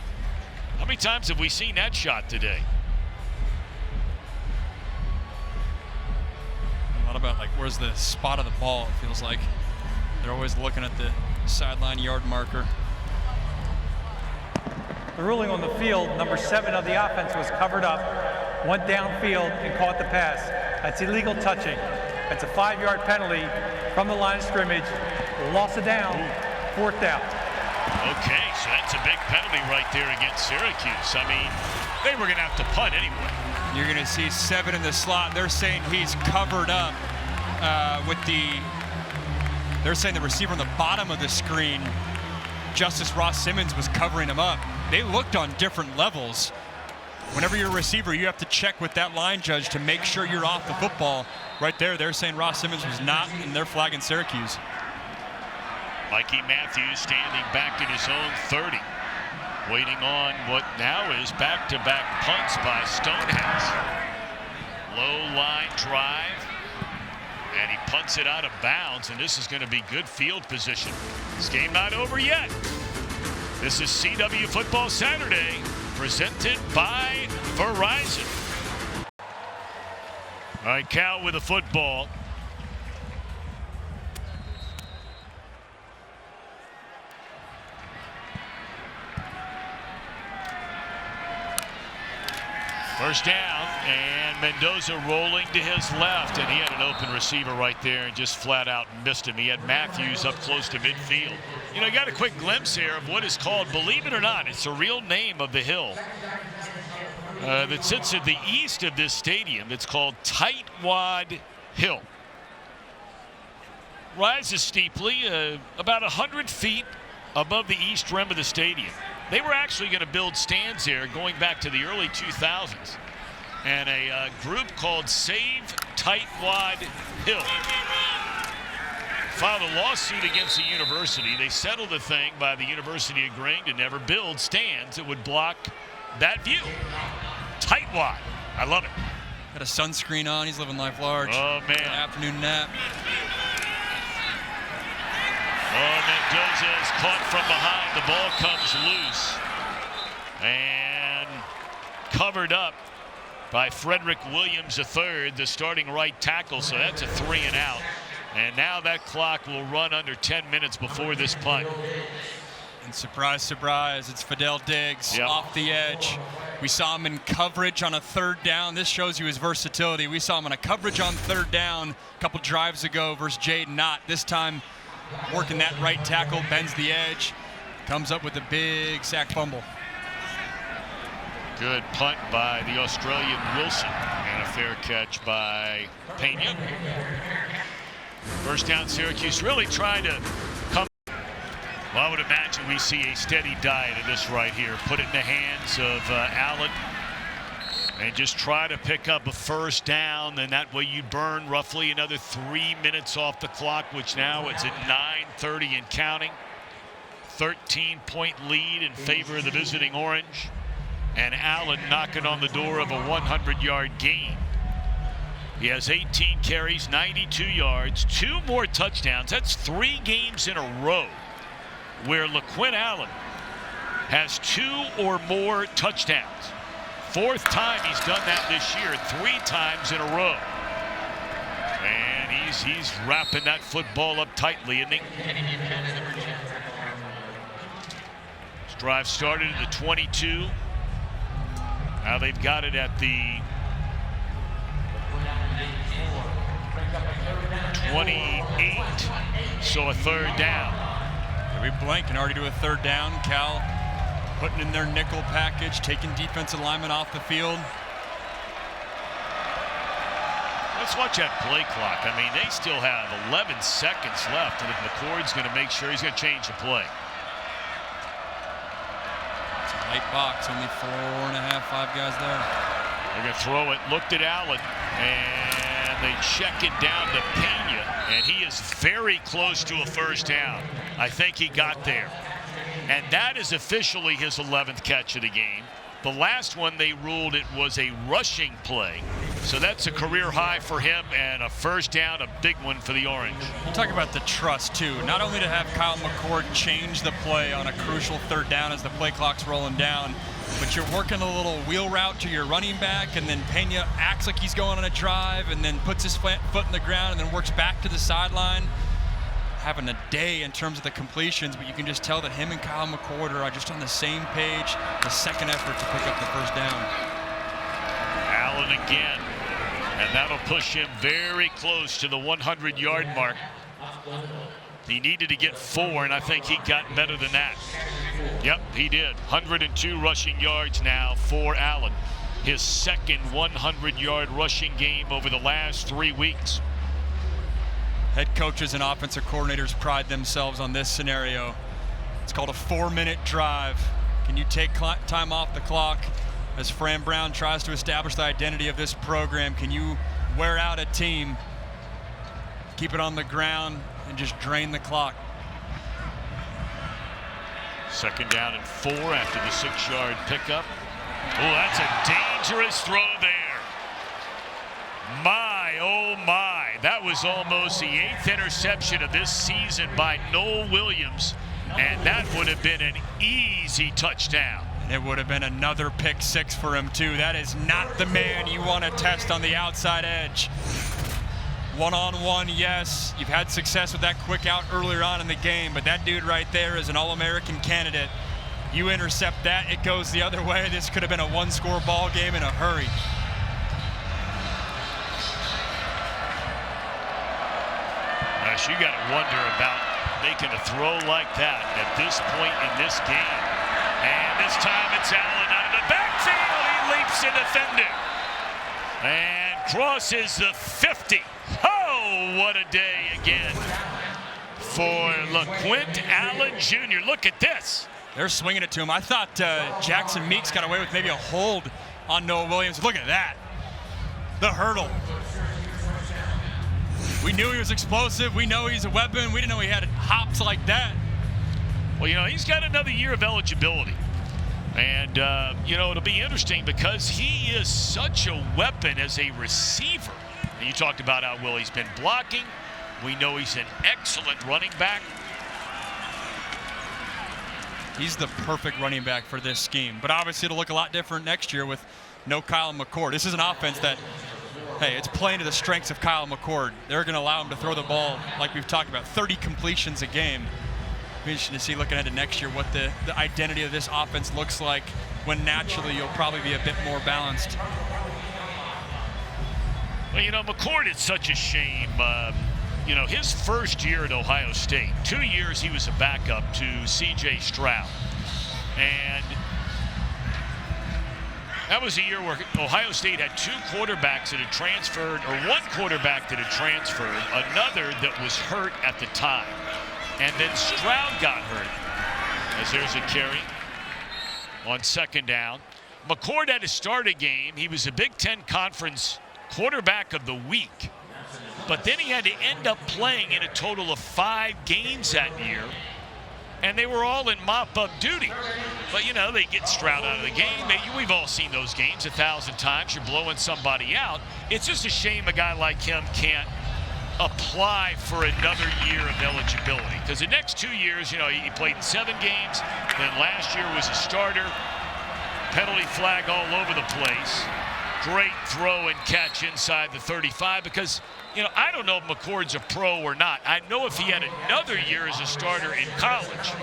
[SPEAKER 1] How many times have we seen that shot today?
[SPEAKER 2] A lot about like where's the spot of the ball. It feels like they're always looking at the sideline yard marker.
[SPEAKER 3] The ruling on the field, number 7 of the offense was covered up, went downfield and caught the pass. That's illegal touching. That's a 5-yard penalty from the line of scrimmage. Loss of down, 4th down.
[SPEAKER 1] Okay, so that's a big penalty right there against Syracuse. I mean, they were going to have to punt anyway.
[SPEAKER 2] You're going to see 7 in the slot. They're saying he's covered up they're saying the receiver on the bottom of the screen, Justice Ross Simmons, was covering him up. They looked on different levels. Whenever you're a receiver, you have to check with that line judge to make sure you're off the football. Right there, they're saying Ross Simmons was not, and they're flagging Syracuse.
[SPEAKER 1] Mikey Matthews standing back at his own 30, waiting on what now is back-to-back punts by Stonehouse. Low line drive, and he punts it out of bounds, and this is going to be good field position. This game not over yet. This is CW Football Saturday, presented by Verizon. All right, Cal with the football. First down, and Mendoza rolling to his left, and he had an open receiver right there and just flat out missed him. He had Matthews up close to midfield. You know, you got a quick glimpse here of what is called, believe it or not, it's the real name of the hill that sits at the east of this stadium. It's called Tightwad Hill. Rises steeply, about 100 feet above the east rim of the stadium. They were actually going to build stands here going back to the early 2000s. And a group called Save Tightwad Hill filed a lawsuit against the university. They settled the thing by the university agreeing to never build stands that would block that view. Tightwad. I love it.
[SPEAKER 2] Got a sunscreen on. He's living life large.
[SPEAKER 1] Oh, man.
[SPEAKER 2] An afternoon nap.
[SPEAKER 1] Oh, Mendoza is caught from behind. The ball comes loose and covered up by Frederick Williams III, the starting right tackle. So that's a 3 and out. And now that clock will run under 10 minutes before this punt.
[SPEAKER 2] And surprise, surprise, it's Fidel Diggs off the edge. We saw him in coverage on a 3rd down. This shows you his versatility. We saw him in a coverage on 3rd down a couple drives ago versus Jaydn. Not this time. Working that right tackle, bends the edge, comes up with a big sack fumble.
[SPEAKER 1] Good punt by the Australian Wilson, and a fair catch by Pena. First down, Syracuse really trying to come. Well, I would imagine we see a steady diet of this right here. Put it in the hands of Allen and just try to pick up a first down, and that way you burn roughly another 3 minutes off the clock, which now it's at 9:30 and counting. 13-point lead in favor of the visiting Orange, and Allen knocking on the door of a 100-yard gain. He has 18 carries, 92 yards, 2 more touchdowns. That's 3 games in a row where LeQuint Allen has 2 or more touchdowns. 4th time he's done that this year, 3 times in a row. And he's wrapping that football up tightly, isn't he? This drive started at the 22. Now they've got it at the 28. So a 3rd down.
[SPEAKER 2] We blink and already do a 3rd down. Cal putting in their nickel package, taking defensive linemen off the field.
[SPEAKER 1] Let's watch that play clock. I mean, they still have 11 seconds left, and if McCord's going to make sure he's going to change the play.
[SPEAKER 2] It's a light box, only 4.5, 5 guys there.
[SPEAKER 1] They're going to throw it. Looked at Allen, and they check it down to Pena, and he is very close to a first down. I think he got there. And that is officially his 11th catch of the game. The last one they ruled it was a rushing play. So that's a career high for him and a first down, a big one for the Orange.
[SPEAKER 2] You talk about the trust, too. Not only to have Kyle McCord change the play on a crucial third down as the play clock's rolling down, but you're working a little wheel route to your running back, and then Pena acts like he's going on a drive and then puts his foot in the ground and then works back to the sideline. Having a day in terms of the completions, but you can just tell that him and Kyle McCord are just on the same page, the second effort to pick up the first down.
[SPEAKER 1] Allen again, and that'll push him very close to the 100-yard mark. He needed to get 4, and I think he got better than that. Yep, he did. 102 rushing yards now for Allen. His second 100-yard rushing game over the last 3 weeks.
[SPEAKER 2] Head coaches and offensive coordinators pride themselves on this scenario. It's called a 4-minute drive. Can you take time off the clock as Fran Brown tries to establish the identity of this program? Can you wear out a team, keep it on the ground, and just drain the clock?
[SPEAKER 1] Second down and 4 after the 6-yard pickup. Oh, that's a dangerous throw there. My, oh my. That was almost the 8th interception of this season by Noel Williams, and that would have been an easy touchdown.
[SPEAKER 2] It would have been another pick 6 for him, too. That is not the man you want to test on the outside edge. One-on-one, yes. You've had success with that quick out earlier on in the game, but that dude right there is an All-American candidate. You intercept that, it goes the other way. This could have been a one-score ball game in a hurry.
[SPEAKER 1] You got to wonder about making a throw like that at this point in this game. And this time it's Allen out of the backfield. He leaps a defender and crosses the 50. Oh, what a day again for LeQuint Allen Jr. Look at this.
[SPEAKER 2] They're swinging it to him. I thought Jackson Meeks got away with maybe a hold on Noah Williams. Look at that. The hurdle. We knew he was explosive. We know he's a weapon. We didn't know he had hops like that.
[SPEAKER 1] Well, you know, he's got another year of eligibility. And, you know, it'll be interesting because he is such a weapon as a receiver. And you talked about how well he's been blocking. We know he's an excellent running back.
[SPEAKER 2] He's the perfect running back for this scheme. But obviously it'll look a lot different next year with no Kyle McCord. This is an offense that, hey, it's playing to the strengths of Kyle McCord. They're going to allow him to throw the ball, like we've talked about, 30 completions a game. Interesting to see, looking ahead to next year, what the identity of this offense looks like when naturally you'll probably be a bit more balanced.
[SPEAKER 1] Well, you know, McCord, it's such a shame. You know, his first year at Ohio State, 2 years he was a backup to C.J. Stroud. And that was a year where Ohio State had 2 quarterbacks that had transferred, or 1 quarterback that had transferred, another that was hurt at the time. And then Stroud got hurt, as there's a carry on second down. McCord had to start a game. He was a Big Ten Conference quarterback of the week. But then he had to end up playing in a total of 5 games that year. And they were all in mop-up duty. But, you know, they get Stroud out of the game. We've all seen those games 1,000 times. You're blowing somebody out. It's just a shame a guy like him can't apply for another year of eligibility. Because the next 2 years, you know, he played in 7 games. Then last year was a starter. Penalty flag all over the place. Great throw and catch inside the 35 because, you know, I don't know if McCord's a pro or not. I know if he had another year as a starter in college,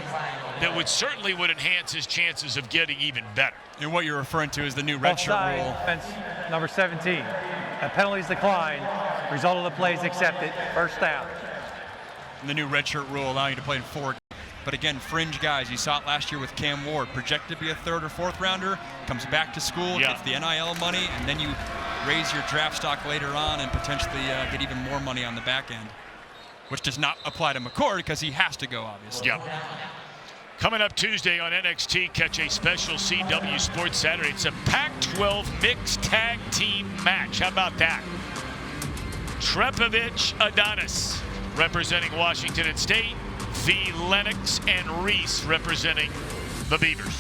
[SPEAKER 1] that would enhance his chances of getting even better.
[SPEAKER 2] And what you're referring to is the new redshirt rule.
[SPEAKER 3] Offense, number 17. And penalties decline. Result of the plays accepted. First down.
[SPEAKER 2] And the new redshirt rule allowing you to play in 4. But again, fringe guys. You saw it last year with Cam Ward. Projected to be a 3rd or 4th rounder. Comes back to school, gets the NIL money, and then you raise your draft stock later on and potentially get even more money on the back end. Which does not apply to McCord because he has to go, obviously.
[SPEAKER 1] Yep. Coming up Tuesday on NXT, catch a special CW Sports Saturday. It's a Pac-12 mixed tag team match. How about that? Trepovich Adonis representing Washington and State. V. Lennox and Reese representing the Beavers.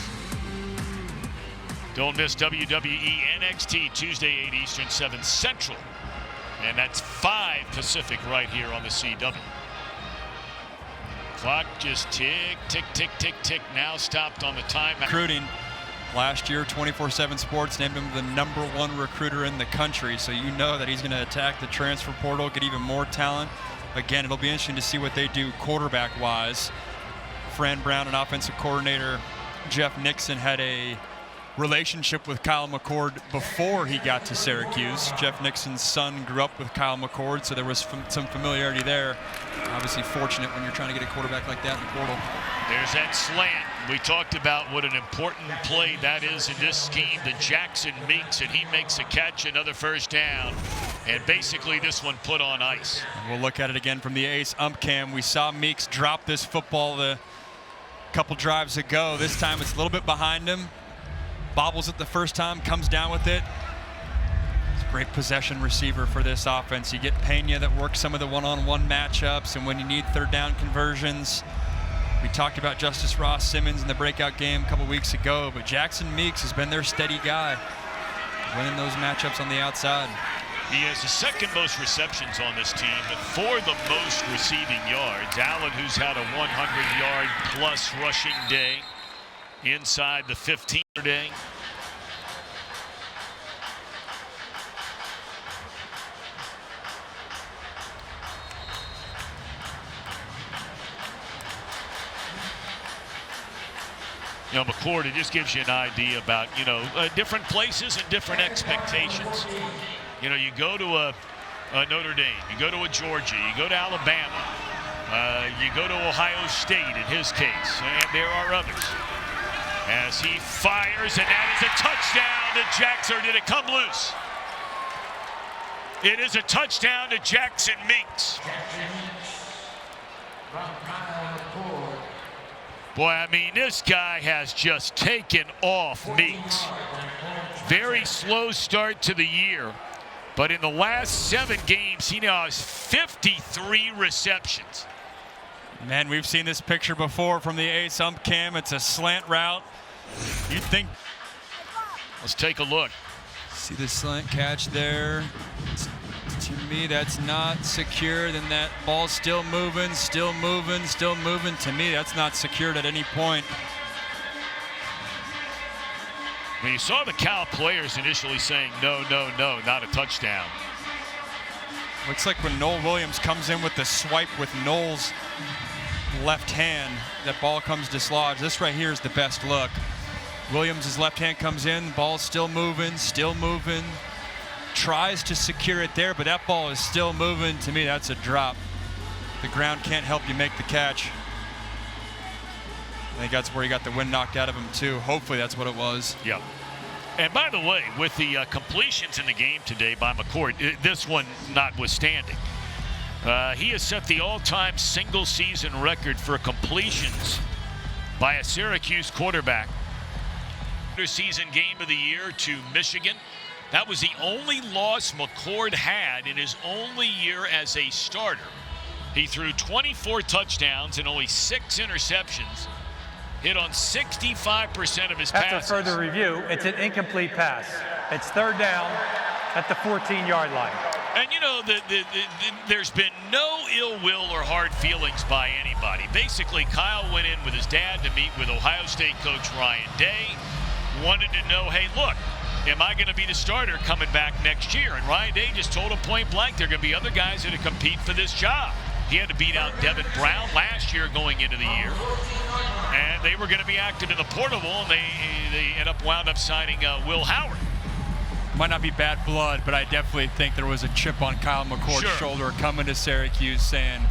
[SPEAKER 1] Don't miss WWE NXT Tuesday 8 Eastern, 7 Central. And that's 5 Pacific right here on the CW. Clock just tick, tick, tick, tick, tick. Now stopped on the time.
[SPEAKER 2] Recruiting. Last year, 24/7 Sports named him the #1 recruiter in the country. So you know that he's going to attack the transfer portal, get even more talent. Again, it'll be interesting to see what they do quarterback-wise. Fran Brown and offensive coordinator Jeff Nixon had a relationship with Kyle McCord before he got to Syracuse. Jeff Nixon's son grew up with Kyle McCord, so there was some familiarity there. Obviously fortunate when you're trying to get a quarterback like that in the portal.
[SPEAKER 1] There's that slant. We talked about what an important play that is in this scheme to Jackson Meeks, and he makes a catch, another first down, and basically this one put on ice.
[SPEAKER 2] We'll look at it again from the ace ump cam. We saw Meeks drop this football a couple drives ago. This time it's a little bit behind him. Bobbles it the first time, comes down with it. It's a great possession receiver for this offense. You get Pena that works some of the one-on-one matchups, and when you need third down conversions. We talked about Justice Ross Simmons in the breakout game a couple weeks ago, but Jackson Meeks has been their steady guy, winning those matchups on the outside.
[SPEAKER 1] He has the second most receptions on this team, but for the most receiving yards. Allen, who's had a 100-yard plus rushing day inside the 15 day. You know, McCord, it just gives you an idea about, different places and different expectations. You know, you go to a Notre Dame, you go to a Georgia, you go to Alabama, you go to Ohio State in his case, and there are others. As he fires, and that is a touchdown to Jackson. Or did it come loose? It is a touchdown to Jackson Meeks. Boy, I mean, this guy has just taken off Meeks. Very slow start to the year, but in the last 7 games, he now has 53 receptions.
[SPEAKER 2] Man, we've seen this picture before from the ace ump cam. It's a slant route. You'd think.
[SPEAKER 1] Let's take a look.
[SPEAKER 2] See the slant catch there. To me, that's not secure. Then that ball's still moving, still moving, still moving. To me, that's not secured at any point.
[SPEAKER 1] When you saw the Cal players initially saying, no, no, no, not a touchdown.
[SPEAKER 2] Looks like when Noel Williams comes in with the swipe with Noel's left hand, that ball comes dislodged. This right here is the best look. Williams' left hand comes in, ball's still moving, tries to secure it there, but that ball is still moving. To me, that's a drop. The ground can't help you make the catch. I think that's where he got the wind knocked out of him too. Hopefully that's what it was.
[SPEAKER 1] Yep. And by the way, with the completions in the game today by McCord, this one notwithstanding, he has set the all-time single-season record for completions by a Syracuse quarterback. Season game of the year to Michigan. That was the only loss McCord had in his only year as a starter. He threw 24 touchdowns and only 6 interceptions. Hit on 65% of his passes.
[SPEAKER 3] After further review, it's an incomplete pass. It's third down at the 14-yard line.
[SPEAKER 1] And you know, there's been no ill will or hard feelings by anybody. Basically, Kyle went in with his dad to meet with Ohio State coach Ryan Day. Wanted to know, hey, look, am I going to be the starter coming back next year? And Ryan Day just told him point blank, there are going to be other guys that compete for this job. He had to beat out Devin Brown last year going into the year. And they were going to be active in the portal, and they wound up signing Will Howard.
[SPEAKER 2] Might not be bad blood, but I definitely think there was a chip on Kyle McCord's shoulder coming to Syracuse saying,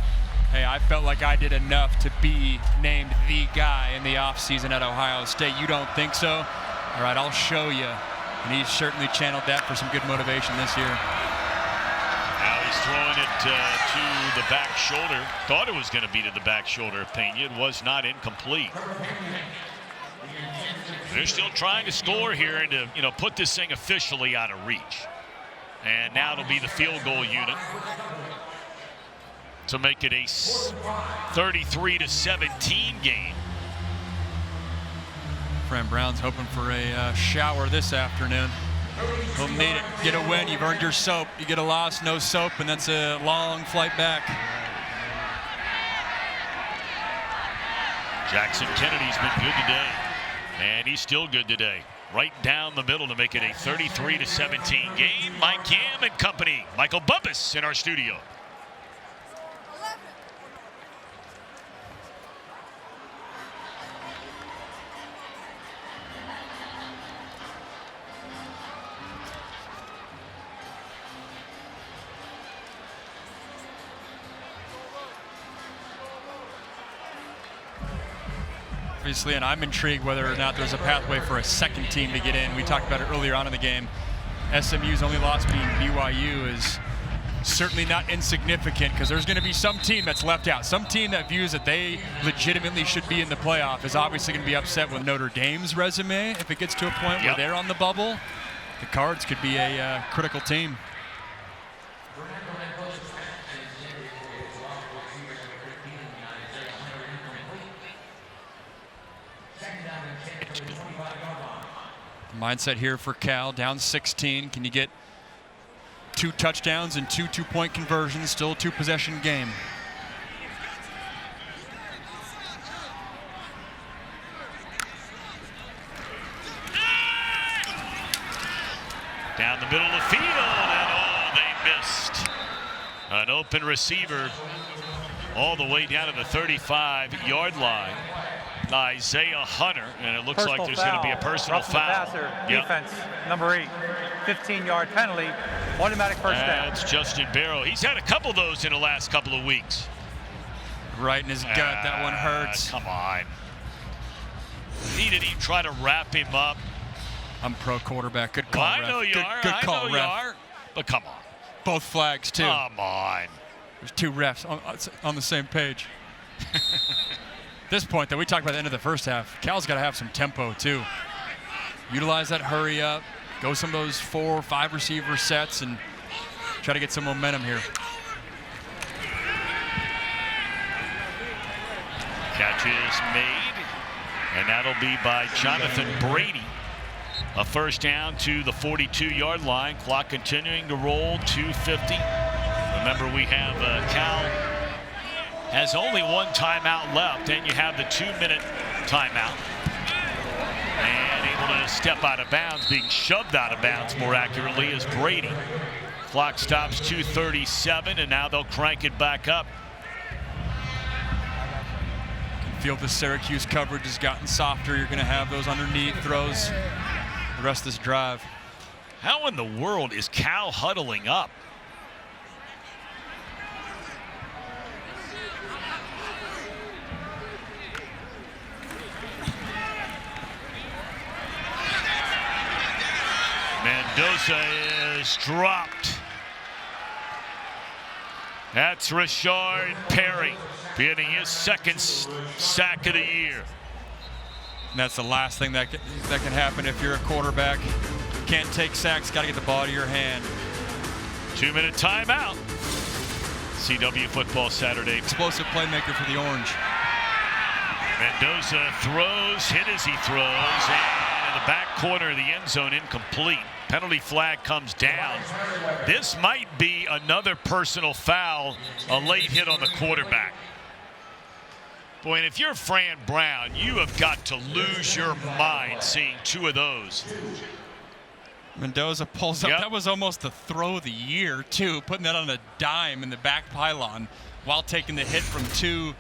[SPEAKER 2] hey, I felt like I did enough to be named the guy in the offseason at Ohio State. You don't think so? All right, I'll show you. And he's certainly channeled that for some good motivation this year.
[SPEAKER 1] Now he's throwing it to the back shoulder. Thought it was going to be to the back shoulder of Pena. It was not incomplete. They're still trying to score here and to put this thing officially out of reach. And now it'll be the field goal unit to make it a 33-17 game.
[SPEAKER 2] Fran Brown's hoping for a shower this afternoon. He'll need it. Get a win, you've earned your soap. You get a loss, no soap, and that's a long flight back.
[SPEAKER 1] Jackson Kennedy's been good today, and he's still good today. Right down the middle to make it a 33-17 game. Mike Yam and company. Michael Bumpus in our studio.
[SPEAKER 2] Obviously, and I'm intrigued whether or not there's a pathway for a second team to get in. We talked about it earlier on in the game. SMU's only loss being BYU is certainly not insignificant, because there's going to be some team that's left out. Some team that views that they legitimately should be in the playoff is obviously going to be upset with Notre Dame's resume if it gets to a point where they're on the bubble. The Cards could be a critical team. Mindset here for Cal, down 16. Can you get 2 touchdowns and 2 two-point conversions? Still a 2-possession game.
[SPEAKER 1] Down the middle of the field, and they missed. An open receiver all the way down to the 35-yard line. Isaiah Hunter, and it looks like there's going to be a personal foul.
[SPEAKER 3] Passer, defense, number 8, 15-yard penalty, automatic first down.
[SPEAKER 1] That's Justin Barrow. He's had a couple of those in the last couple of weeks.
[SPEAKER 2] Right in his gut, that one hurts.
[SPEAKER 1] Come on. Needed he try to wrap him up.
[SPEAKER 2] I'm pro quarterback. Good call,
[SPEAKER 1] ref. I know you are.
[SPEAKER 2] Good call,
[SPEAKER 1] I know you are. But come on.
[SPEAKER 2] Both flags, too.
[SPEAKER 1] Come on.
[SPEAKER 2] There's 2 refs on the same page. At this point, though, we talked about the end of the first half. Cal's got to have some tempo, too. Utilize that hurry up. Go some of those 4 or 5 receiver sets and try to get some momentum here.
[SPEAKER 1] Catch is made, and that'll be by Jonathan Brady. A first down to the 42-yard line. Clock continuing to roll, 2:50. Remember, we have Cal has only 1 timeout left, and you have the 2-minute timeout. And able to step out of bounds, being shoved out of bounds more accurately, is Brady. Clock stops 2:37, and now they'll crank it back up.
[SPEAKER 2] Feel the Syracuse coverage has gotten softer. You're going to have those underneath throws the rest of this drive.
[SPEAKER 1] How in the world is Cal huddling up? Mendoza is dropped. That's Rashard Perry getting his 2nd sack of the year.
[SPEAKER 2] And that's the last thing that can happen if you're a quarterback. Can't take sacks, got to get the ball to your hand.
[SPEAKER 1] 2-minute timeout. CW Football Saturday.
[SPEAKER 2] Explosive playmaker for the Orange.
[SPEAKER 1] Mendoza throws, hit as he throws, and in the back corner of the end zone, incomplete. Penalty flag comes down. This might be another personal foul, a late hit on the quarterback. Boy, and if you're Fran Brown, you have got to lose your mind seeing 2 of those.
[SPEAKER 2] Mendoza pulls up. That was almost the throw of the year, too, putting that on a dime in the back pylon while taking the hit from 2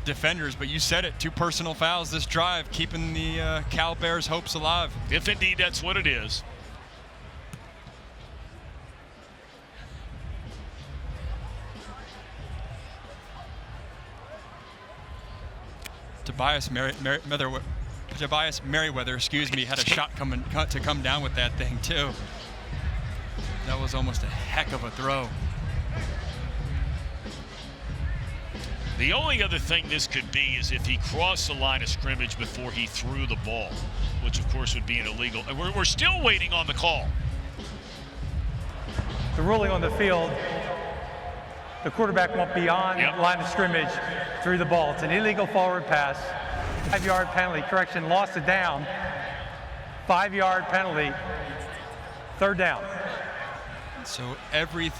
[SPEAKER 2] defenders. But you said it, 2 personal fouls this drive, keeping the Cal Bears' hopes alive.
[SPEAKER 1] If indeed that's what it is.
[SPEAKER 2] Tobias Merriweather, excuse me, had a shot to come down with that thing too. That was almost a heck of a throw.
[SPEAKER 1] The only other thing this could be is if he crossed the line of scrimmage before he threw the ball, which of course would be an illegal. We're still waiting on the call.
[SPEAKER 3] The ruling on the field, the quarterback went beyond the line of scrimmage, threw the ball. It's an illegal forward pass. 5-yard penalty, correction, loss of down. 5-yard penalty, 3rd down.
[SPEAKER 2] So every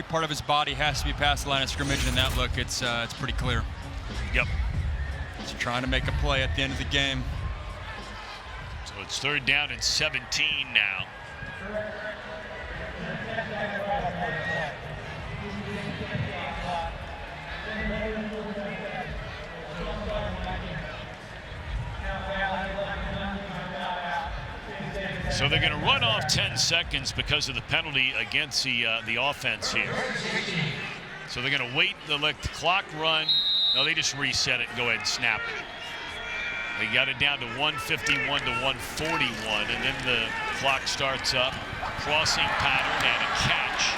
[SPEAKER 2] part of his body has to be past the line of scrimmage. In that look, it's pretty clear.
[SPEAKER 1] Yep.
[SPEAKER 2] He's trying to make a play at the end of the game.
[SPEAKER 1] So it's 3rd down and 17 now. So they're going to run off 10 seconds because of the penalty against the offense here. So they're going to wait, they'll let the clock run. No, they just reset it and go ahead and snap it. They got it down to 151 to 141, and then the clock starts up. Crossing pattern and a catch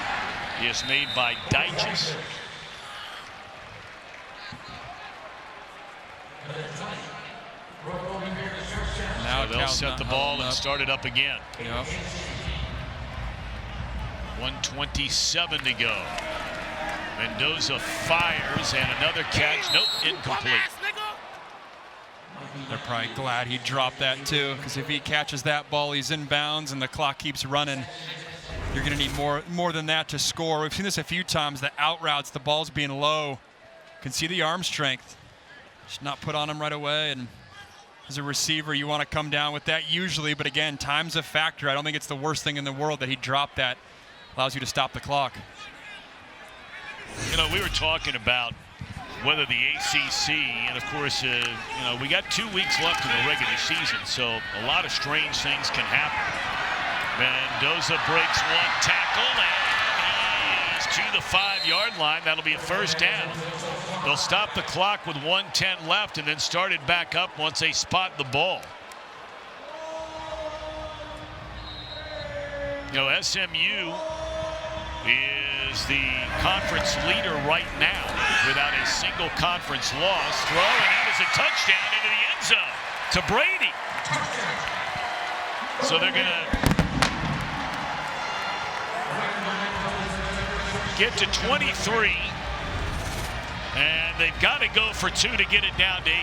[SPEAKER 1] is made by Dyches.
[SPEAKER 2] Now
[SPEAKER 1] they'll set the ball and start it up again.
[SPEAKER 2] Yep.
[SPEAKER 1] 1:27 to go. Mendoza fires and another catch. Nope, incomplete.
[SPEAKER 2] They're probably glad he dropped that too, because if he catches that ball, he's in bounds and the clock keeps running. You're going to need more than that to score. We've seen this a few times. The out routes, the ball's being low. You can see the arm strength. Just not put on him right away. And as a receiver, you want to come down with that usually, but again, time's a factor. I don't think it's the worst thing in the world that he dropped that. Allows you to stop the clock.
[SPEAKER 1] You know, we were talking about whether the ACC, and of course, we got 2 weeks left in the regular season, so a lot of strange things can happen. Mendoza breaks one tackle, and he's to the 5-yard line. That'll be a 1st down. They'll stop the clock with 1:10 left and then start it back up once they spot the ball. You know, SMU is the conference leader right now without a single conference loss. Throw, and that is a touchdown into the end zone to Brady. So they're going to get to 23, and they've got to go for 2 to get it down to 8.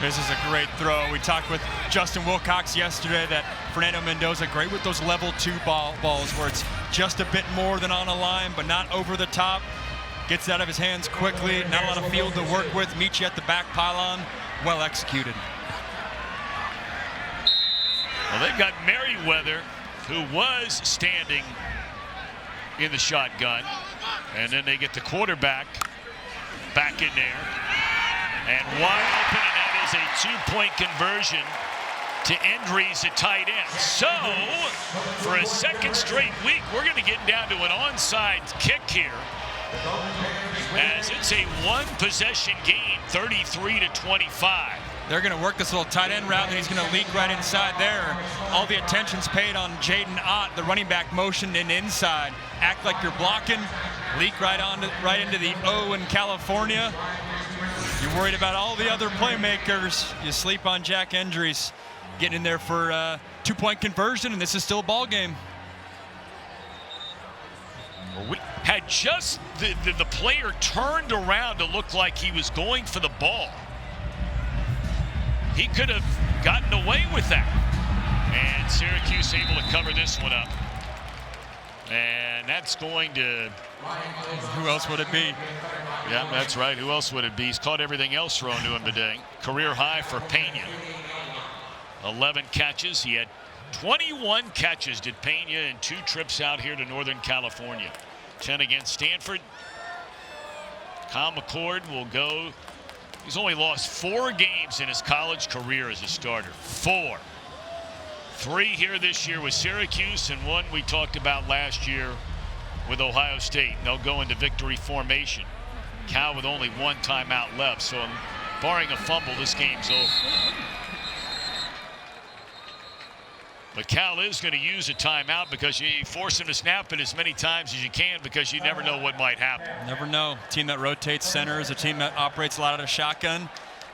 [SPEAKER 2] This is a great throw. We talked with Justin Wilcox yesterday that Fernando Mendoza great with those level 2 balls where it's just a bit more than on a line, but not over the top. Gets it out of his hands quickly. Not a lot of field to work with. Meets you at the back pylon. Well executed.
[SPEAKER 1] Well, they've got Merriweather, who was standing in the shotgun, and then they get the quarterback back in there and wide open, and that is a 2-point conversion to Endries at tight end. So for a 2nd straight week, we're going to get down to an onside kick here, as it's a 1-possession game, 33 to 25.
[SPEAKER 2] They're going to work this little tight end route, and he's going to leak right inside there. All the attention's paid on Jaydn Ott, the running back, motioned in inside. Act like you're blocking, leak right into the O in California. You're worried about all the other playmakers. You sleep on Jack Endries getting in there for a 2-point conversion, and this is still a ball game.
[SPEAKER 1] We had just the player turned around to look like he was going for the ball. He could have gotten away with that. And Syracuse able to cover this one up. And that's going to...
[SPEAKER 2] Who else would it be?
[SPEAKER 1] Yeah, that's right. Who else would it be? He's caught everything else thrown to him today. Career high for Pena. 11 catches. He had 21 catches, did Pena, in 2 trips out here to Northern California. 10 against Stanford. Kyle McCord will go. He's only lost 4 games in his college career as a starter. 4. 3 here this year with Syracuse, and 1 we talked about last year with Ohio State. They'll go into victory formation. Cal with only 1 timeout left, so barring a fumble, this game's over. But Cal is going to use a timeout because you force him to snap it as many times as you can, because you never know what might happen.
[SPEAKER 2] Never know. Team that rotates centers, a team that operates a lot out of shotgun.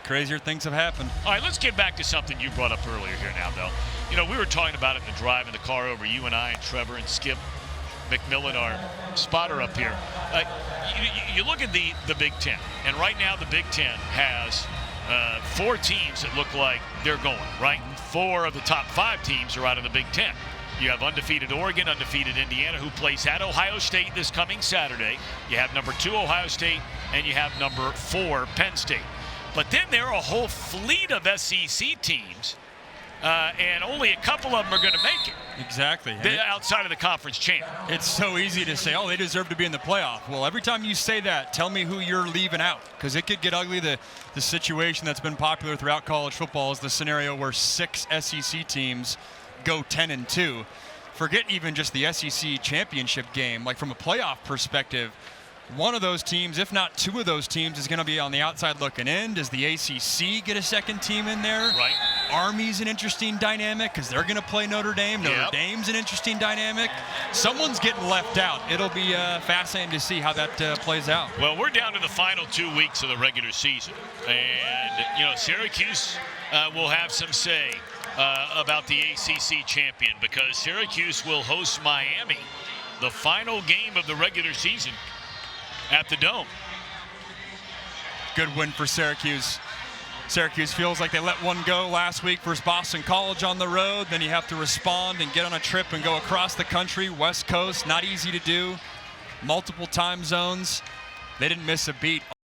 [SPEAKER 2] Crazier things have happened.
[SPEAKER 1] All right, let's get back to something you brought up earlier here now, though. You know, we were talking about it in the drive in the car over, you and I and Trevor and Skip McMillan, our spotter up here. You look at the Big Ten, and right now the Big Ten has 4 teams that look like they're going, right? 4 of the top 5 teams are out of the Big Ten. You have undefeated Oregon, undefeated Indiana, who plays at Ohio State this coming Saturday. You have number 2 Ohio State, and you have number 4 Penn State. But then there are a whole fleet of SEC teams, and only a couple of them are going to make it.
[SPEAKER 2] Exactly.
[SPEAKER 1] Outside of the conference champ.
[SPEAKER 2] It's so easy to say, oh, they deserve to be in the playoff. Well, every time you say that, tell me who you're leaving out, because it could get ugly. The situation that's been popular throughout college football is the scenario where 6 SEC teams go 10-2. Forget even just the SEC championship game. Like, from a playoff perspective, one of those teams, if not 2 of those teams, is going to be on the outside looking in. Does the ACC get a second team in there?
[SPEAKER 1] Right.
[SPEAKER 2] Army's an interesting dynamic because they're going to play Notre Dame. Notre Dame's an interesting dynamic. Someone's getting left out. It'll be fascinating to see how that plays out.
[SPEAKER 1] Well, we're down to the final 2 weeks of the regular season. And, Syracuse will have some say about the ACC champion, because Syracuse will host Miami, the final game of the regular season, at the Dome.
[SPEAKER 2] Good win for Syracuse. Syracuse feels like they let one go last week versus Boston College on the road. Then you have to respond and get on a trip and go across the country, West Coast. Not easy to do. Multiple time zones. They didn't miss a beat.